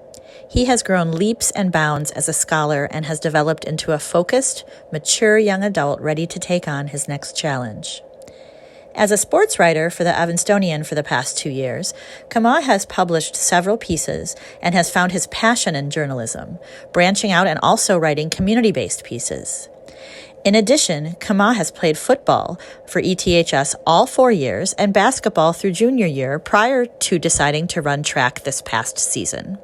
He has grown leaps and bounds as a scholar and has developed into a focused, mature young adult ready to take on his next challenge. As a sports writer for the Evanstonian for the past 2 years, Kamal has published several pieces and has found his passion in journalism, branching out and also writing community-based pieces. In addition, Kamal has played football for ETHS all 4 years and basketball through junior year prior to deciding to run track this past season.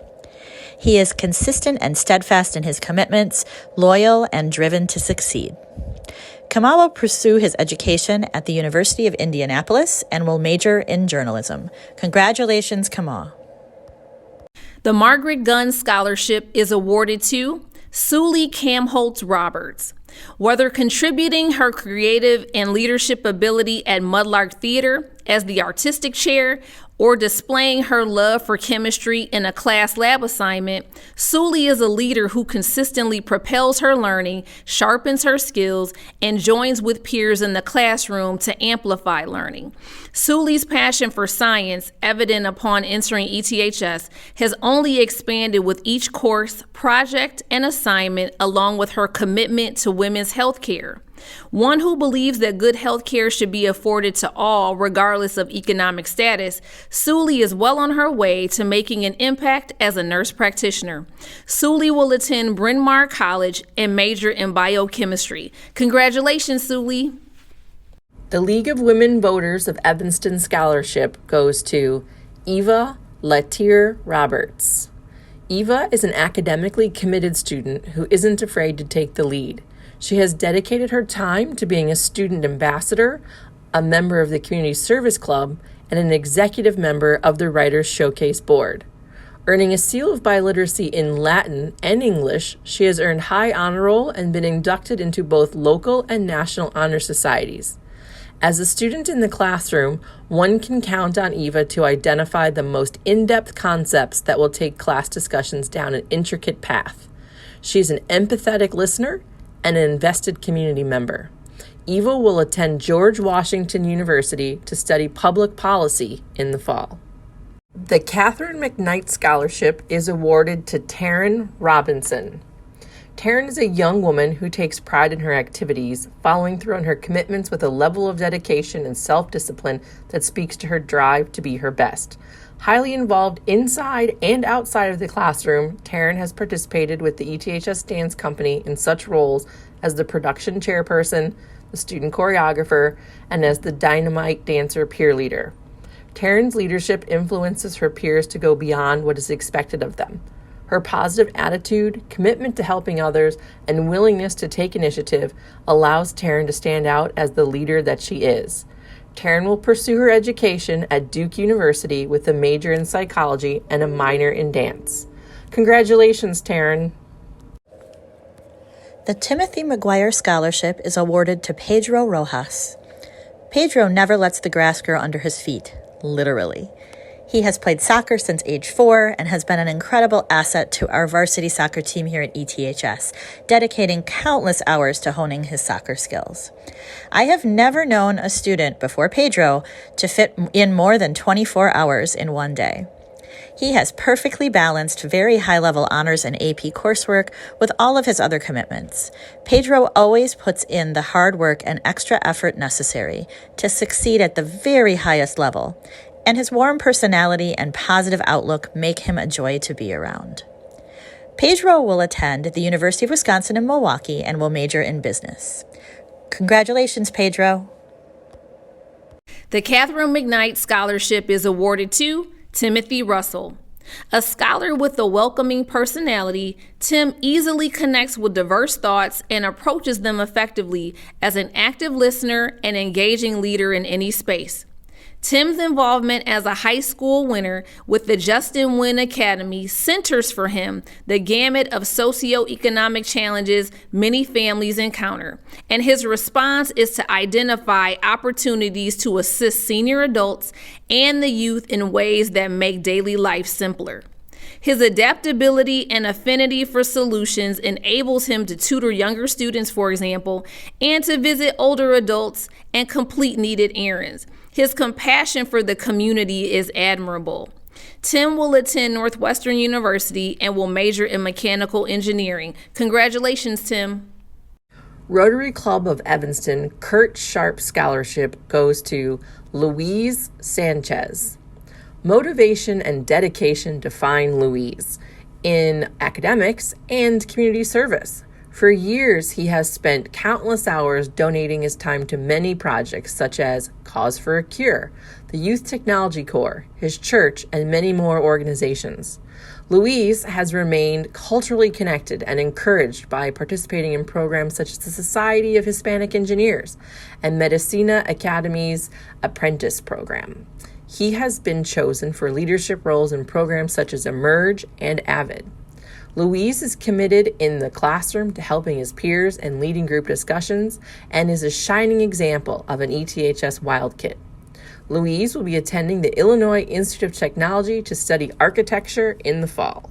He is consistent and steadfast in his commitments, loyal and driven to succeed. Kamal will pursue his education at the University of Indianapolis and will major in journalism. Congratulations, Kamal. The Margaret Gunn Scholarship is awarded to Suli Kamholtz Roberts. Whether contributing her creative and leadership ability at Mudlark Theater as the artistic chair or displaying her love for chemistry in a class lab assignment, Suli is a leader who consistently propels her learning, sharpens her skills, and joins with peers in the classroom to amplify learning. Suli's passion for science, evident upon entering ETHS, has only expanded with each course, project, and assignment, along with her commitment to women's health care. One who believes that good health care should be afforded to all, regardless of economic status, Suli is well on her way to making an impact as a nurse practitioner. Suli will attend Bryn Mawr College and major in biochemistry. Congratulations, Suli. The League of Women Voters of Evanston Scholarship goes to Eva Latier Roberts. Eva is an academically committed student who isn't afraid to take the lead. She has dedicated her time to being a student ambassador, a member of the Community Service Club, and an executive member of the Writers' Showcase Board. Earning a seal of biliteracy in Latin and English, she has earned high honor roll and been inducted into both local and national honor societies. As a student in the classroom, one can count on Eva to identify the most in-depth concepts that will take class discussions down an intricate path. She's an empathetic listener and an invested community member. Eva will attend George Washington University to study public policy in the fall. The Catherine McKnight Scholarship is awarded to Taryn Robinson. Taryn is a young woman who takes pride in her activities, following through on her commitments with a level of dedication and self-discipline that speaks to her drive to be her best. Highly involved inside and outside of the classroom, Taryn has participated with the ETHS Dance Company in such roles as the production chairperson, the student choreographer, and as the Dynamite Dancer peer leader. Taryn's leadership influences her peers to go beyond what is expected of them. Her positive attitude, commitment to helping others, and willingness to take initiative allows Taryn to stand out as the leader that she is. Taryn will pursue her education at Duke University with a major in psychology and a minor in dance. Congratulations, Taryn. The Timothy McGuire Scholarship is awarded to Pedro Rojas. Pedro never lets the grass grow under his feet, literally. He has played soccer since age 4 and has been an incredible asset to our varsity soccer team here at ETHS, dedicating countless hours to honing his soccer skills. I have never known a student before Pedro to fit in more than 24 hours in one day. He has perfectly balanced very high-level honors and AP coursework with all of his other commitments. Pedro always puts in the hard work and extra effort necessary to succeed at the very highest level, and his warm personality and positive outlook make him a joy to be around. Pedro will attend the University of Wisconsin in Milwaukee and will major in business. Congratulations, Pedro. The Catherine McKnight Scholarship is awarded to Timothy Russell. A scholar with a welcoming personality, Tim easily connects with diverse thoughts and approaches them effectively as an active listener and engaging leader in any space. Tim's involvement as a high school winner with the Justin Wynn Academy centers for him the gamut of socioeconomic challenges many families encounter, and his response is to identify opportunities to assist senior adults and the youth in ways that make daily life simpler. His adaptability and affinity for solutions enables him to tutor younger students, for example, and to visit older adults and complete needed errands. His compassion for the community is admirable. Tim will attend Northwestern University and will major in mechanical engineering. Congratulations, Tim. Rotary Club of Evanston Kurt Sharp Scholarship goes to Louise Sanchez. Motivation and dedication define Louise in academics and community service. For years, he has spent countless hours donating his time to many projects such as Cause for a Cure, the Youth Technology Corps, his church, and many more organizations. Louise has remained culturally connected and encouraged by participating in programs such as the Society of Hispanic Engineers and Medicina Academy's Apprentice Program. He has been chosen for leadership roles in programs such as Emerge and Avid. Louise is committed in the classroom to helping his peers and leading group discussions and is a shining example of an ETHS Wild Kid. Louise will be attending the Illinois Institute of Technology to study architecture in the fall.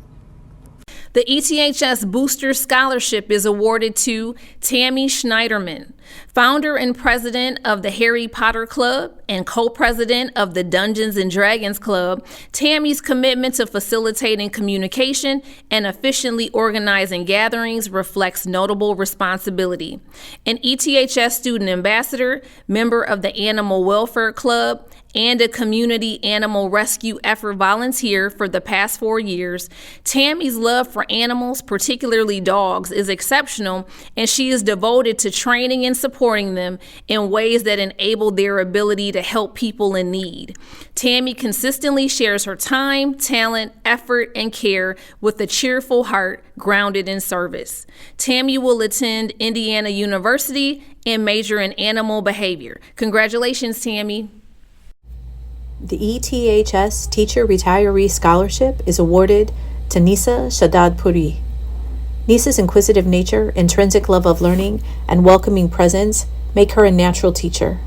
The ETHS Booster Scholarship is awarded to Tammy Schneiderman, founder and president of the Harry Potter Club and co-president of the Dungeons and Dragons Club. Tammy's commitment to facilitating communication and efficiently organizing gatherings reflects notable responsibility. An ETHS student ambassador, member of the Animal Welfare Club, and a community animal rescue effort volunteer for the past 4 years, Tammy's love for animals, particularly dogs, is exceptional, and she is devoted to training and supporting them in ways that enable their ability to help people in need. Tammy consistently shares her time, talent, effort, and care with a cheerful heart grounded in service. Tammy will attend Indiana University and major in animal behavior. Congratulations, Tammy. The ETHS Teacher Retiree Scholarship is awarded to Nisa Shadad Puri. Nisa's inquisitive nature, intrinsic love of learning, and welcoming presence make her a natural teacher.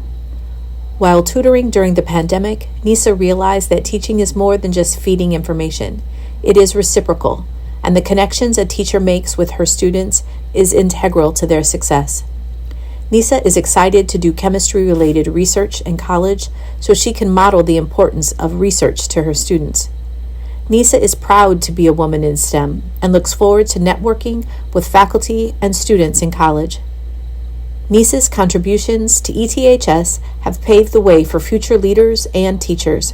While tutoring during the pandemic, Nisa realized that teaching is more than just feeding information. It is reciprocal, and the connections a teacher makes with her students is integral to their success. Nisa is excited to do chemistry-related research in college so she can model the importance of research to her students. Nisa is proud to be a woman in STEM and looks forward to networking with faculty and students in college. Nisa's contributions to ETHS have paved the way for future leaders and teachers.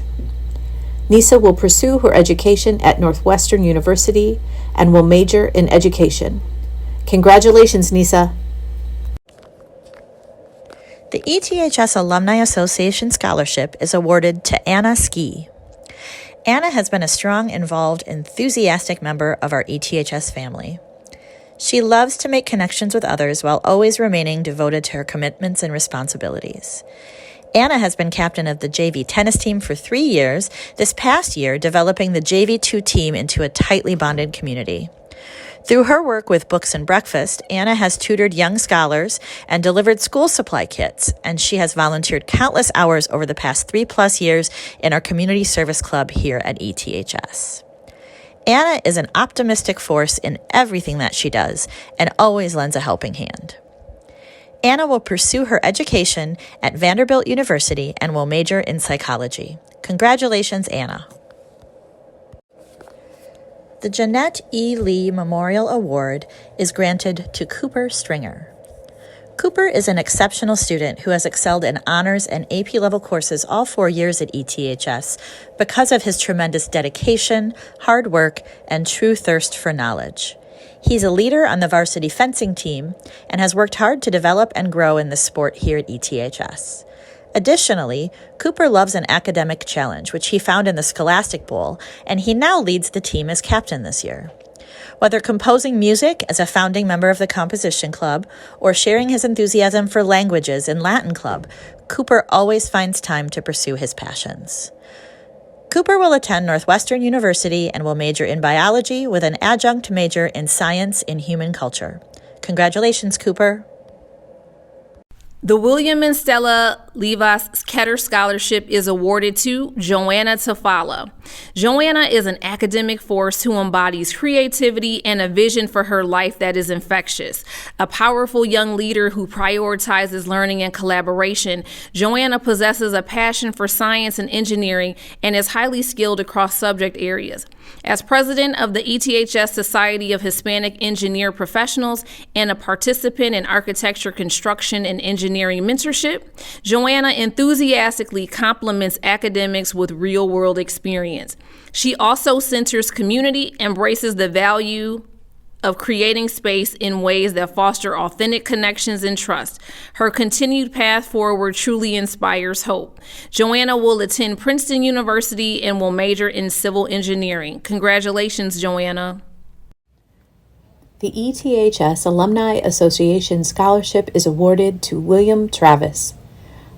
Nisa will pursue her education at Northwestern University and will major in education. Congratulations, Nisa. The ETHS Alumni Association Scholarship is awarded to Anna Ski. Anna has been a strong, involved, enthusiastic member of our ETHS family. She loves to make connections with others while always remaining devoted to her commitments and responsibilities. Anna has been captain of the JV tennis team for 3 years, this past year developing the JV2 team into a tightly bonded community. Through her work with Books and Breakfast, Anna has tutored young scholars and delivered school supply kits, and she has volunteered countless hours over the past 3+ years in our community service club here at ETHS. Anna is an optimistic force in everything that she does and always lends a helping hand. Anna will pursue her education at Vanderbilt University and will major in psychology. Congratulations, Anna. The Jeanette E. Lee Memorial Award is granted to Cooper Stringer. Cooper is an exceptional student who has excelled in honors and AP-level courses all 4 years at ETHS because of his tremendous dedication, hard work, and true thirst for knowledge. He's a leader on the varsity fencing team and has worked hard to develop and grow in the sport here at ETHS. Additionally, Cooper loves an academic challenge, which he found in the Scholastic Bowl, and he now leads the team as captain this year. Whether composing music as a founding member of the Composition Club or sharing his enthusiasm for languages in Latin Club, Cooper always finds time to pursue his passions. Cooper will attend Northwestern University and will major in biology with an adjunct major in science in human culture. Congratulations, Cooper. The William and Stella Livas Ketter Scholarship is awarded to Joanna Tafala. Joanna is an academic force who embodies creativity and a vision for her life that is infectious. A powerful young leader who prioritizes learning and collaboration, Joanna possesses a passion for science and engineering and is highly skilled across subject areas. As president of the ETHS Society of Hispanic Engineer Professionals and a participant in architecture, construction, and engineering mentorship, Joanna enthusiastically complements academics with real-world experience. She also centers community, embraces the value of creating space in ways that foster authentic connections and trust. Her continued path forward truly inspires hope. Joanna will attend Princeton University and will major in civil engineering. Congratulations, Joanna. The ETHS Alumni Association Scholarship is awarded to William Travis.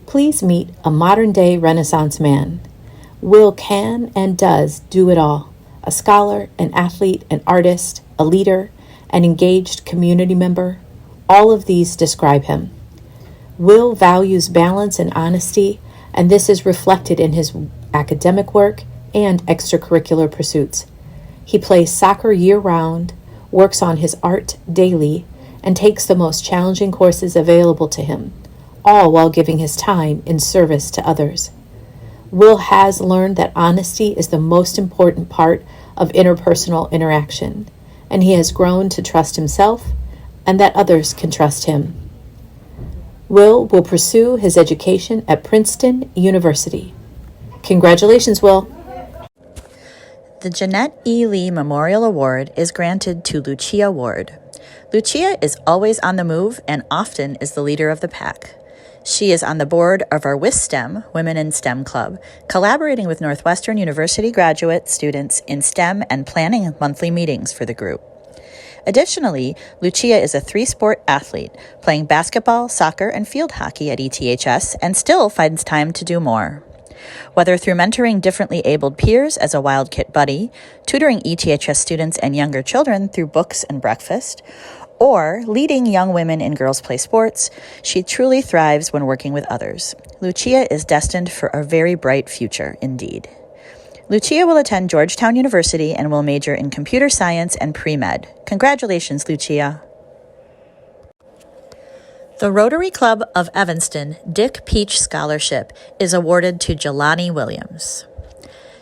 Please meet a modern-day Renaissance man. Will can and does do it all. A scholar, an athlete, an artist, a leader, an engaged community member. All of these describe him. Will values balance and honesty, and this is reflected in his academic work and extracurricular pursuits. He plays soccer year-round, works on his art daily, and takes the most challenging courses available to him, all while giving his time in service to others. Will has learned that honesty is the most important part of interpersonal interaction, and he has grown to trust himself and that others can trust him. Will pursue his education at Princeton University. Congratulations, Will. The Jeanette E. Lee Memorial Award is granted to Lucia Ward. Lucia is always on the move and often is the leader of the pack. She is on the board of our WISTEM, Women in STEM Club, collaborating with Northwestern University graduate students in STEM and planning monthly meetings for the group. Additionally, Lucia is a 3-sport athlete, playing basketball, soccer, and field hockey at ETHS, and still finds time to do more. Whether through mentoring differently abled peers as a Wild Kit buddy, tutoring ETHS students and younger children through books and breakfast, or leading young women in girls' play sports, she truly thrives when working with others. Lucia is destined for a very bright future indeed. Lucia will attend Georgetown University and will major in computer science and pre-med. Congratulations, Lucia. The Rotary Club of Evanston Dick Peach Scholarship is awarded to Jelani Williams.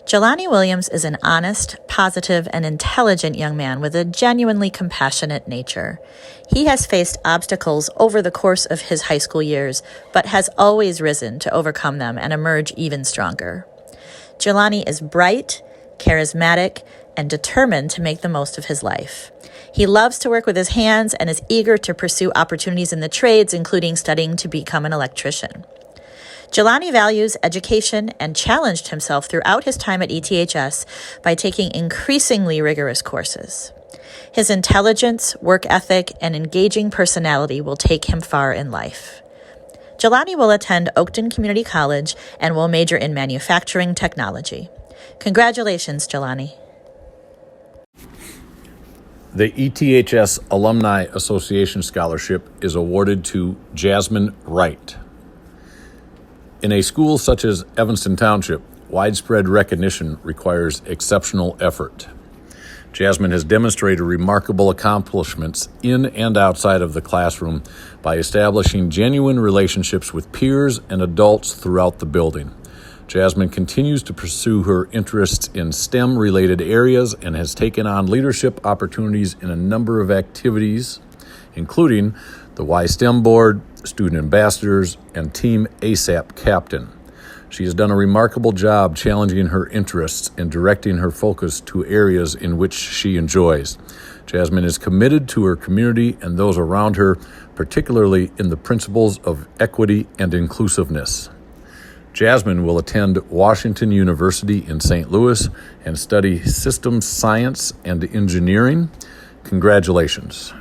Jelani Williams is an honest, positive, and intelligent young man with a genuinely compassionate nature. He has faced obstacles over the course of his high school years, but has always risen to overcome them and emerge even stronger. Jelani is bright, charismatic, and determined to make the most of his life. He loves to work with his hands and is eager to pursue opportunities in the trades, including studying to become an electrician. Jelani values education and challenged himself throughout his time at ETHS by taking increasingly rigorous courses. His intelligence, work ethic, and engaging personality will take him far in life. Jelani will attend Oakton Community College and will major in manufacturing technology. Congratulations, Jelani. The ETHS Alumni Association Scholarship is awarded to Jasmine Wright. In a school such as Evanston Township, widespread recognition requires exceptional effort. Jasmine has demonstrated remarkable accomplishments in and outside of the classroom by establishing genuine relationships with peers and adults throughout the building. Jasmine continues to pursue her interests in STEM-related areas and has taken on leadership opportunities in a number of activities, including the Y-STEM Board, Student Ambassadors, and Team ASAP Captain. She has done a remarkable job challenging her interests and directing her focus to areas in which she enjoys. Jasmine is committed to her community and those around her, particularly in the principles of equity and inclusiveness. Jasmine will attend Washington University in St. Louis and study systems science and engineering. Congratulations.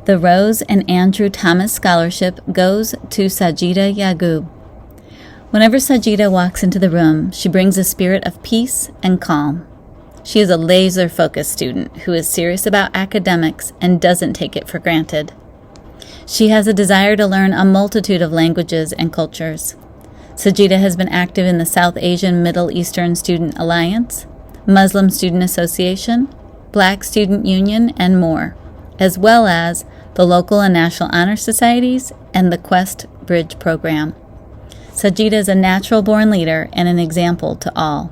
The Rose and Andrew Thomas Scholarship goes to Sajida Yagub. Whenever Sajida walks into the room, she brings a spirit of peace and calm. She is a laser-focused student who is serious about academics and doesn't take it for granted. She has a desire to learn a multitude of languages and cultures. Sajida has been active in the South Asian Middle Eastern Student Alliance, Muslim Student Association, Black Student Union, and more, as well as the local and national honor societies and the Quest Bridge program. Sajida is a natural-born leader and an example to all.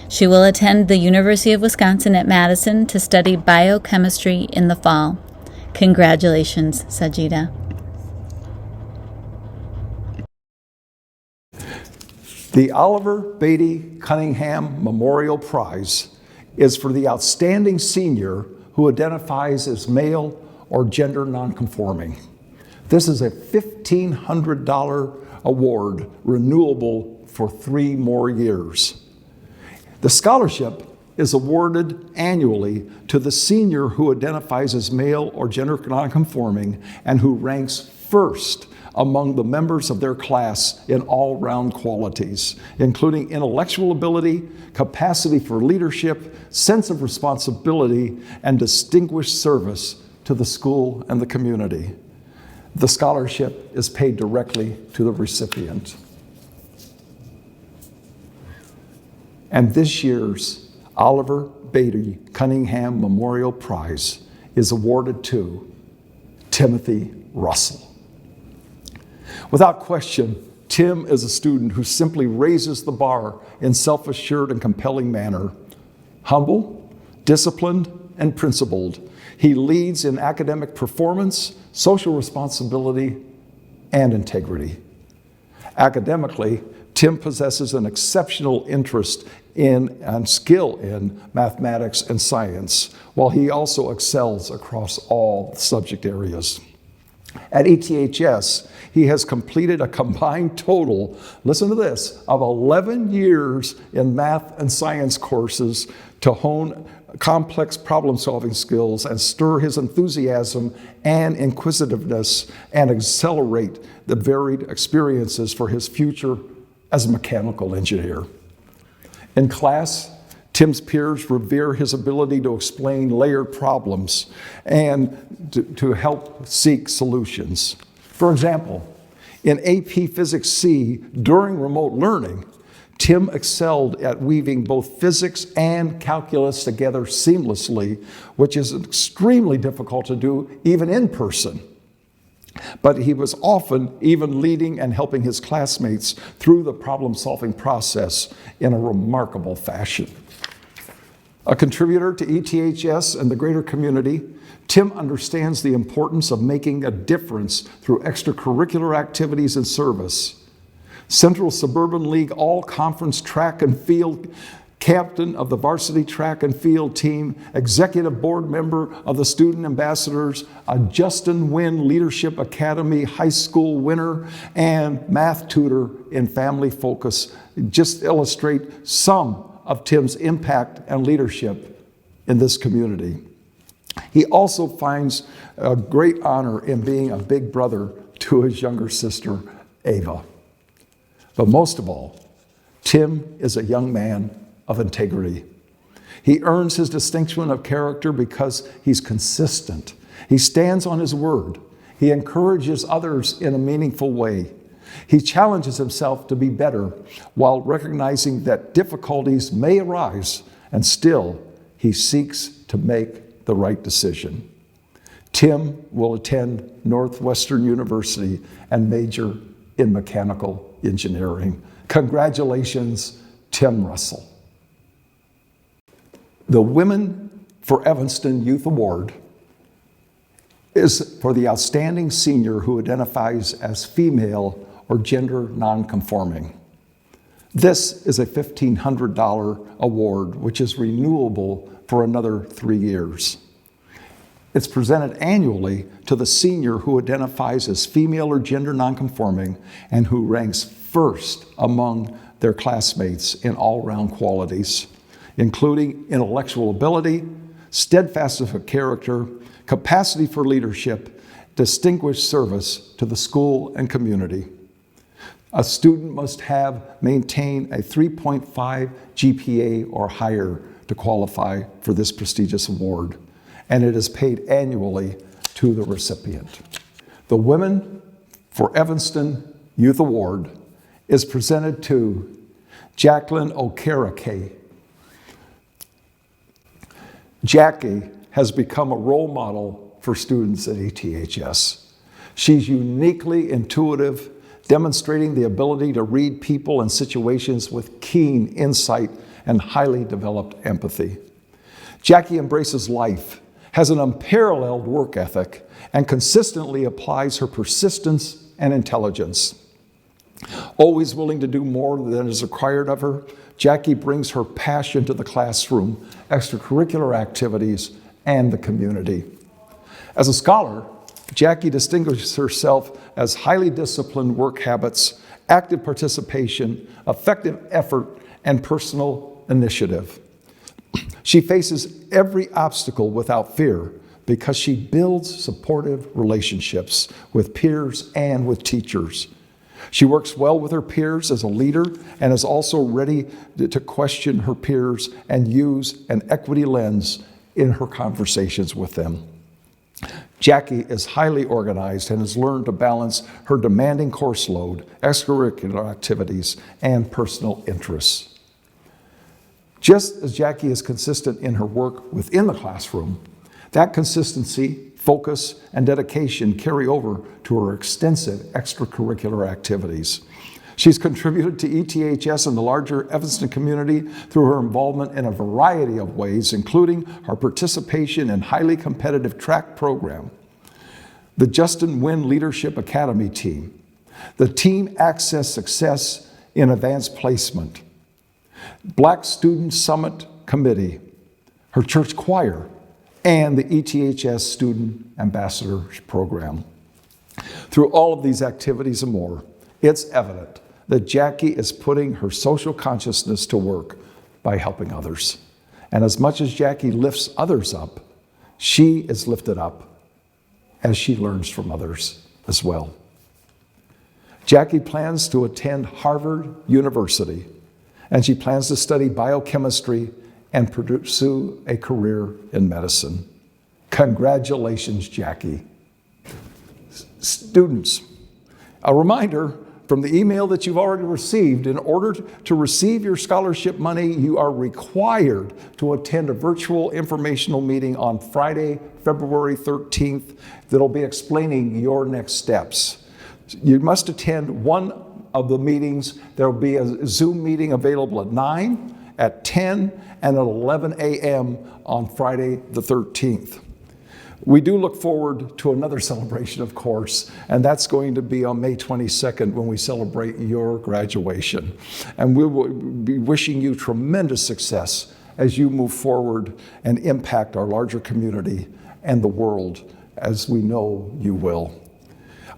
She will attend the University of Wisconsin at Madison to study biochemistry in the fall. Congratulations, Sajida. The Oliver Beatty Cunningham Memorial Prize is for the outstanding senior who identifies as male or gender nonconforming. This is a $1,500 award renewable for 3 more years. The scholarship is awarded annually to the senior who identifies as male or gender nonconforming and who ranks first among the members of their class in all-round qualities, including intellectual ability, capacity for leadership, sense of responsibility, and distinguished service to the school and the community. The scholarship is paid directly to the recipient. And this year's Oliver Beatty Cunningham Memorial Prize is awarded to Timothy Russell. Without question, Tim is a student who simply raises the bar in self-assured and compelling manner. Humble, disciplined, and principled, he leads in academic performance, social responsibility, and integrity. Academically, Tim possesses an exceptional interest in and skill in mathematics and science, while he also excels across all subject areas. At ETHS, he has completed a combined total, listen to this, of 11 years in math and science courses to hone complex problem-solving skills and stir his enthusiasm and inquisitiveness and accelerate the varied experiences for his future as a mechanical engineer. In class, Tim's peers revere his ability to explain layered problems and to help seek solutions. For example, in AP Physics C, during remote learning, Tim excelled at weaving both physics and calculus together seamlessly, which is extremely difficult to do even in person. But he was often even leading and helping his classmates through the problem-solving process in a remarkable fashion. A contributor to ETHS and the greater community, Tim understands the importance of making a difference through extracurricular activities and service. Central Suburban League All-Conference Track and Field captain of the varsity track and field team, executive board member of the Student Ambassadors, a Justin Wynn Leadership Academy high school winner, and math tutor in Family Focus just illustrate some of Tim's impact and leadership in this community. He also finds a great honor in being a big brother to his younger sister, Ava. But most of all, Tim is a young man of integrity. He earns his distinction of character because he's consistent. He stands on his word. He encourages others in a meaningful way. He challenges himself to be better while recognizing that difficulties may arise, and still he seeks to make the right decision. Tim will attend Northwestern University and major in mechanical engineering. Congratulations, Tim Russell. The Women for Evanston Youth Award is for the outstanding senior who identifies as female or gender nonconforming. This is a $1,500 award, which is renewable for another 3 years. It's presented annually to the senior who identifies as female or gender nonconforming and who ranks first among their classmates in all-round qualities, including intellectual ability, steadfastness of character, capacity for leadership, distinguished service to the school and community. A student must maintain a 3.5 GPA or higher to qualify for this prestigious award, and it is paid annually to the recipient. The Women for Evanston Youth Award is presented to Jacqueline Okereke. Jackie has become a role model for students at ETHS. She's uniquely intuitive, demonstrating the ability to read people and situations with keen insight and highly developed empathy. Jackie embraces life, has an unparalleled work ethic, and consistently applies her persistence and intelligence. Always willing to do more than is required of her, Jackie brings her passion to the classroom, extracurricular activities, and the community. As a scholar, Jackie distinguishes herself as highly disciplined work habits, active participation, effective effort, and personal initiative. She faces every obstacle without fear because she builds supportive relationships with peers and with teachers. She works well with her peers as a leader and is also ready to question her peers and use an equity lens in her conversations with them. Jackie is highly organized and has learned to balance her demanding course load, extracurricular activities, and personal interests. Just as Jackie is consistent in her work within the classroom, that consistency, focus, and dedication carry over to her extensive extracurricular activities. She's contributed to ETHS and the larger Evanston community through her involvement in a variety of ways, including her participation in highly competitive track program, the Justin Wynn Leadership Academy team, the Team Access Success in Advanced Placement, Black Student Summit Committee, her church choir, and the ETHS Student Ambassadors Program. Through all of these activities and more, it's evident that Jackie is putting her social consciousness to work by helping others. And as much as Jackie lifts others up, she is lifted up as she learns from others as well. Jackie plans to attend Harvard University, and she plans to study biochemistry and pursue a career in medicine. Congratulations, Jackie. Students, a reminder from the email that you've already received, in order to receive your scholarship money, you are required to attend a virtual informational meeting on Friday, February 13th, that'll be explaining your next steps. You must attend one of the meetings. There will be a Zoom meeting available at 9, at 10, and at 11 a.m. on Friday the 13th. We do look forward to another celebration, of course, and that's going to be on May 22nd when we celebrate your graduation. And we will be wishing you tremendous success as you move forward and impact our larger community and the world, as we know you will.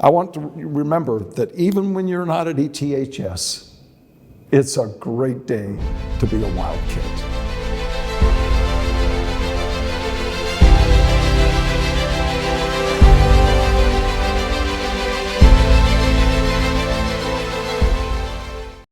I want to remember that even when you're not at ETHS, it's a great day to be a wild kid.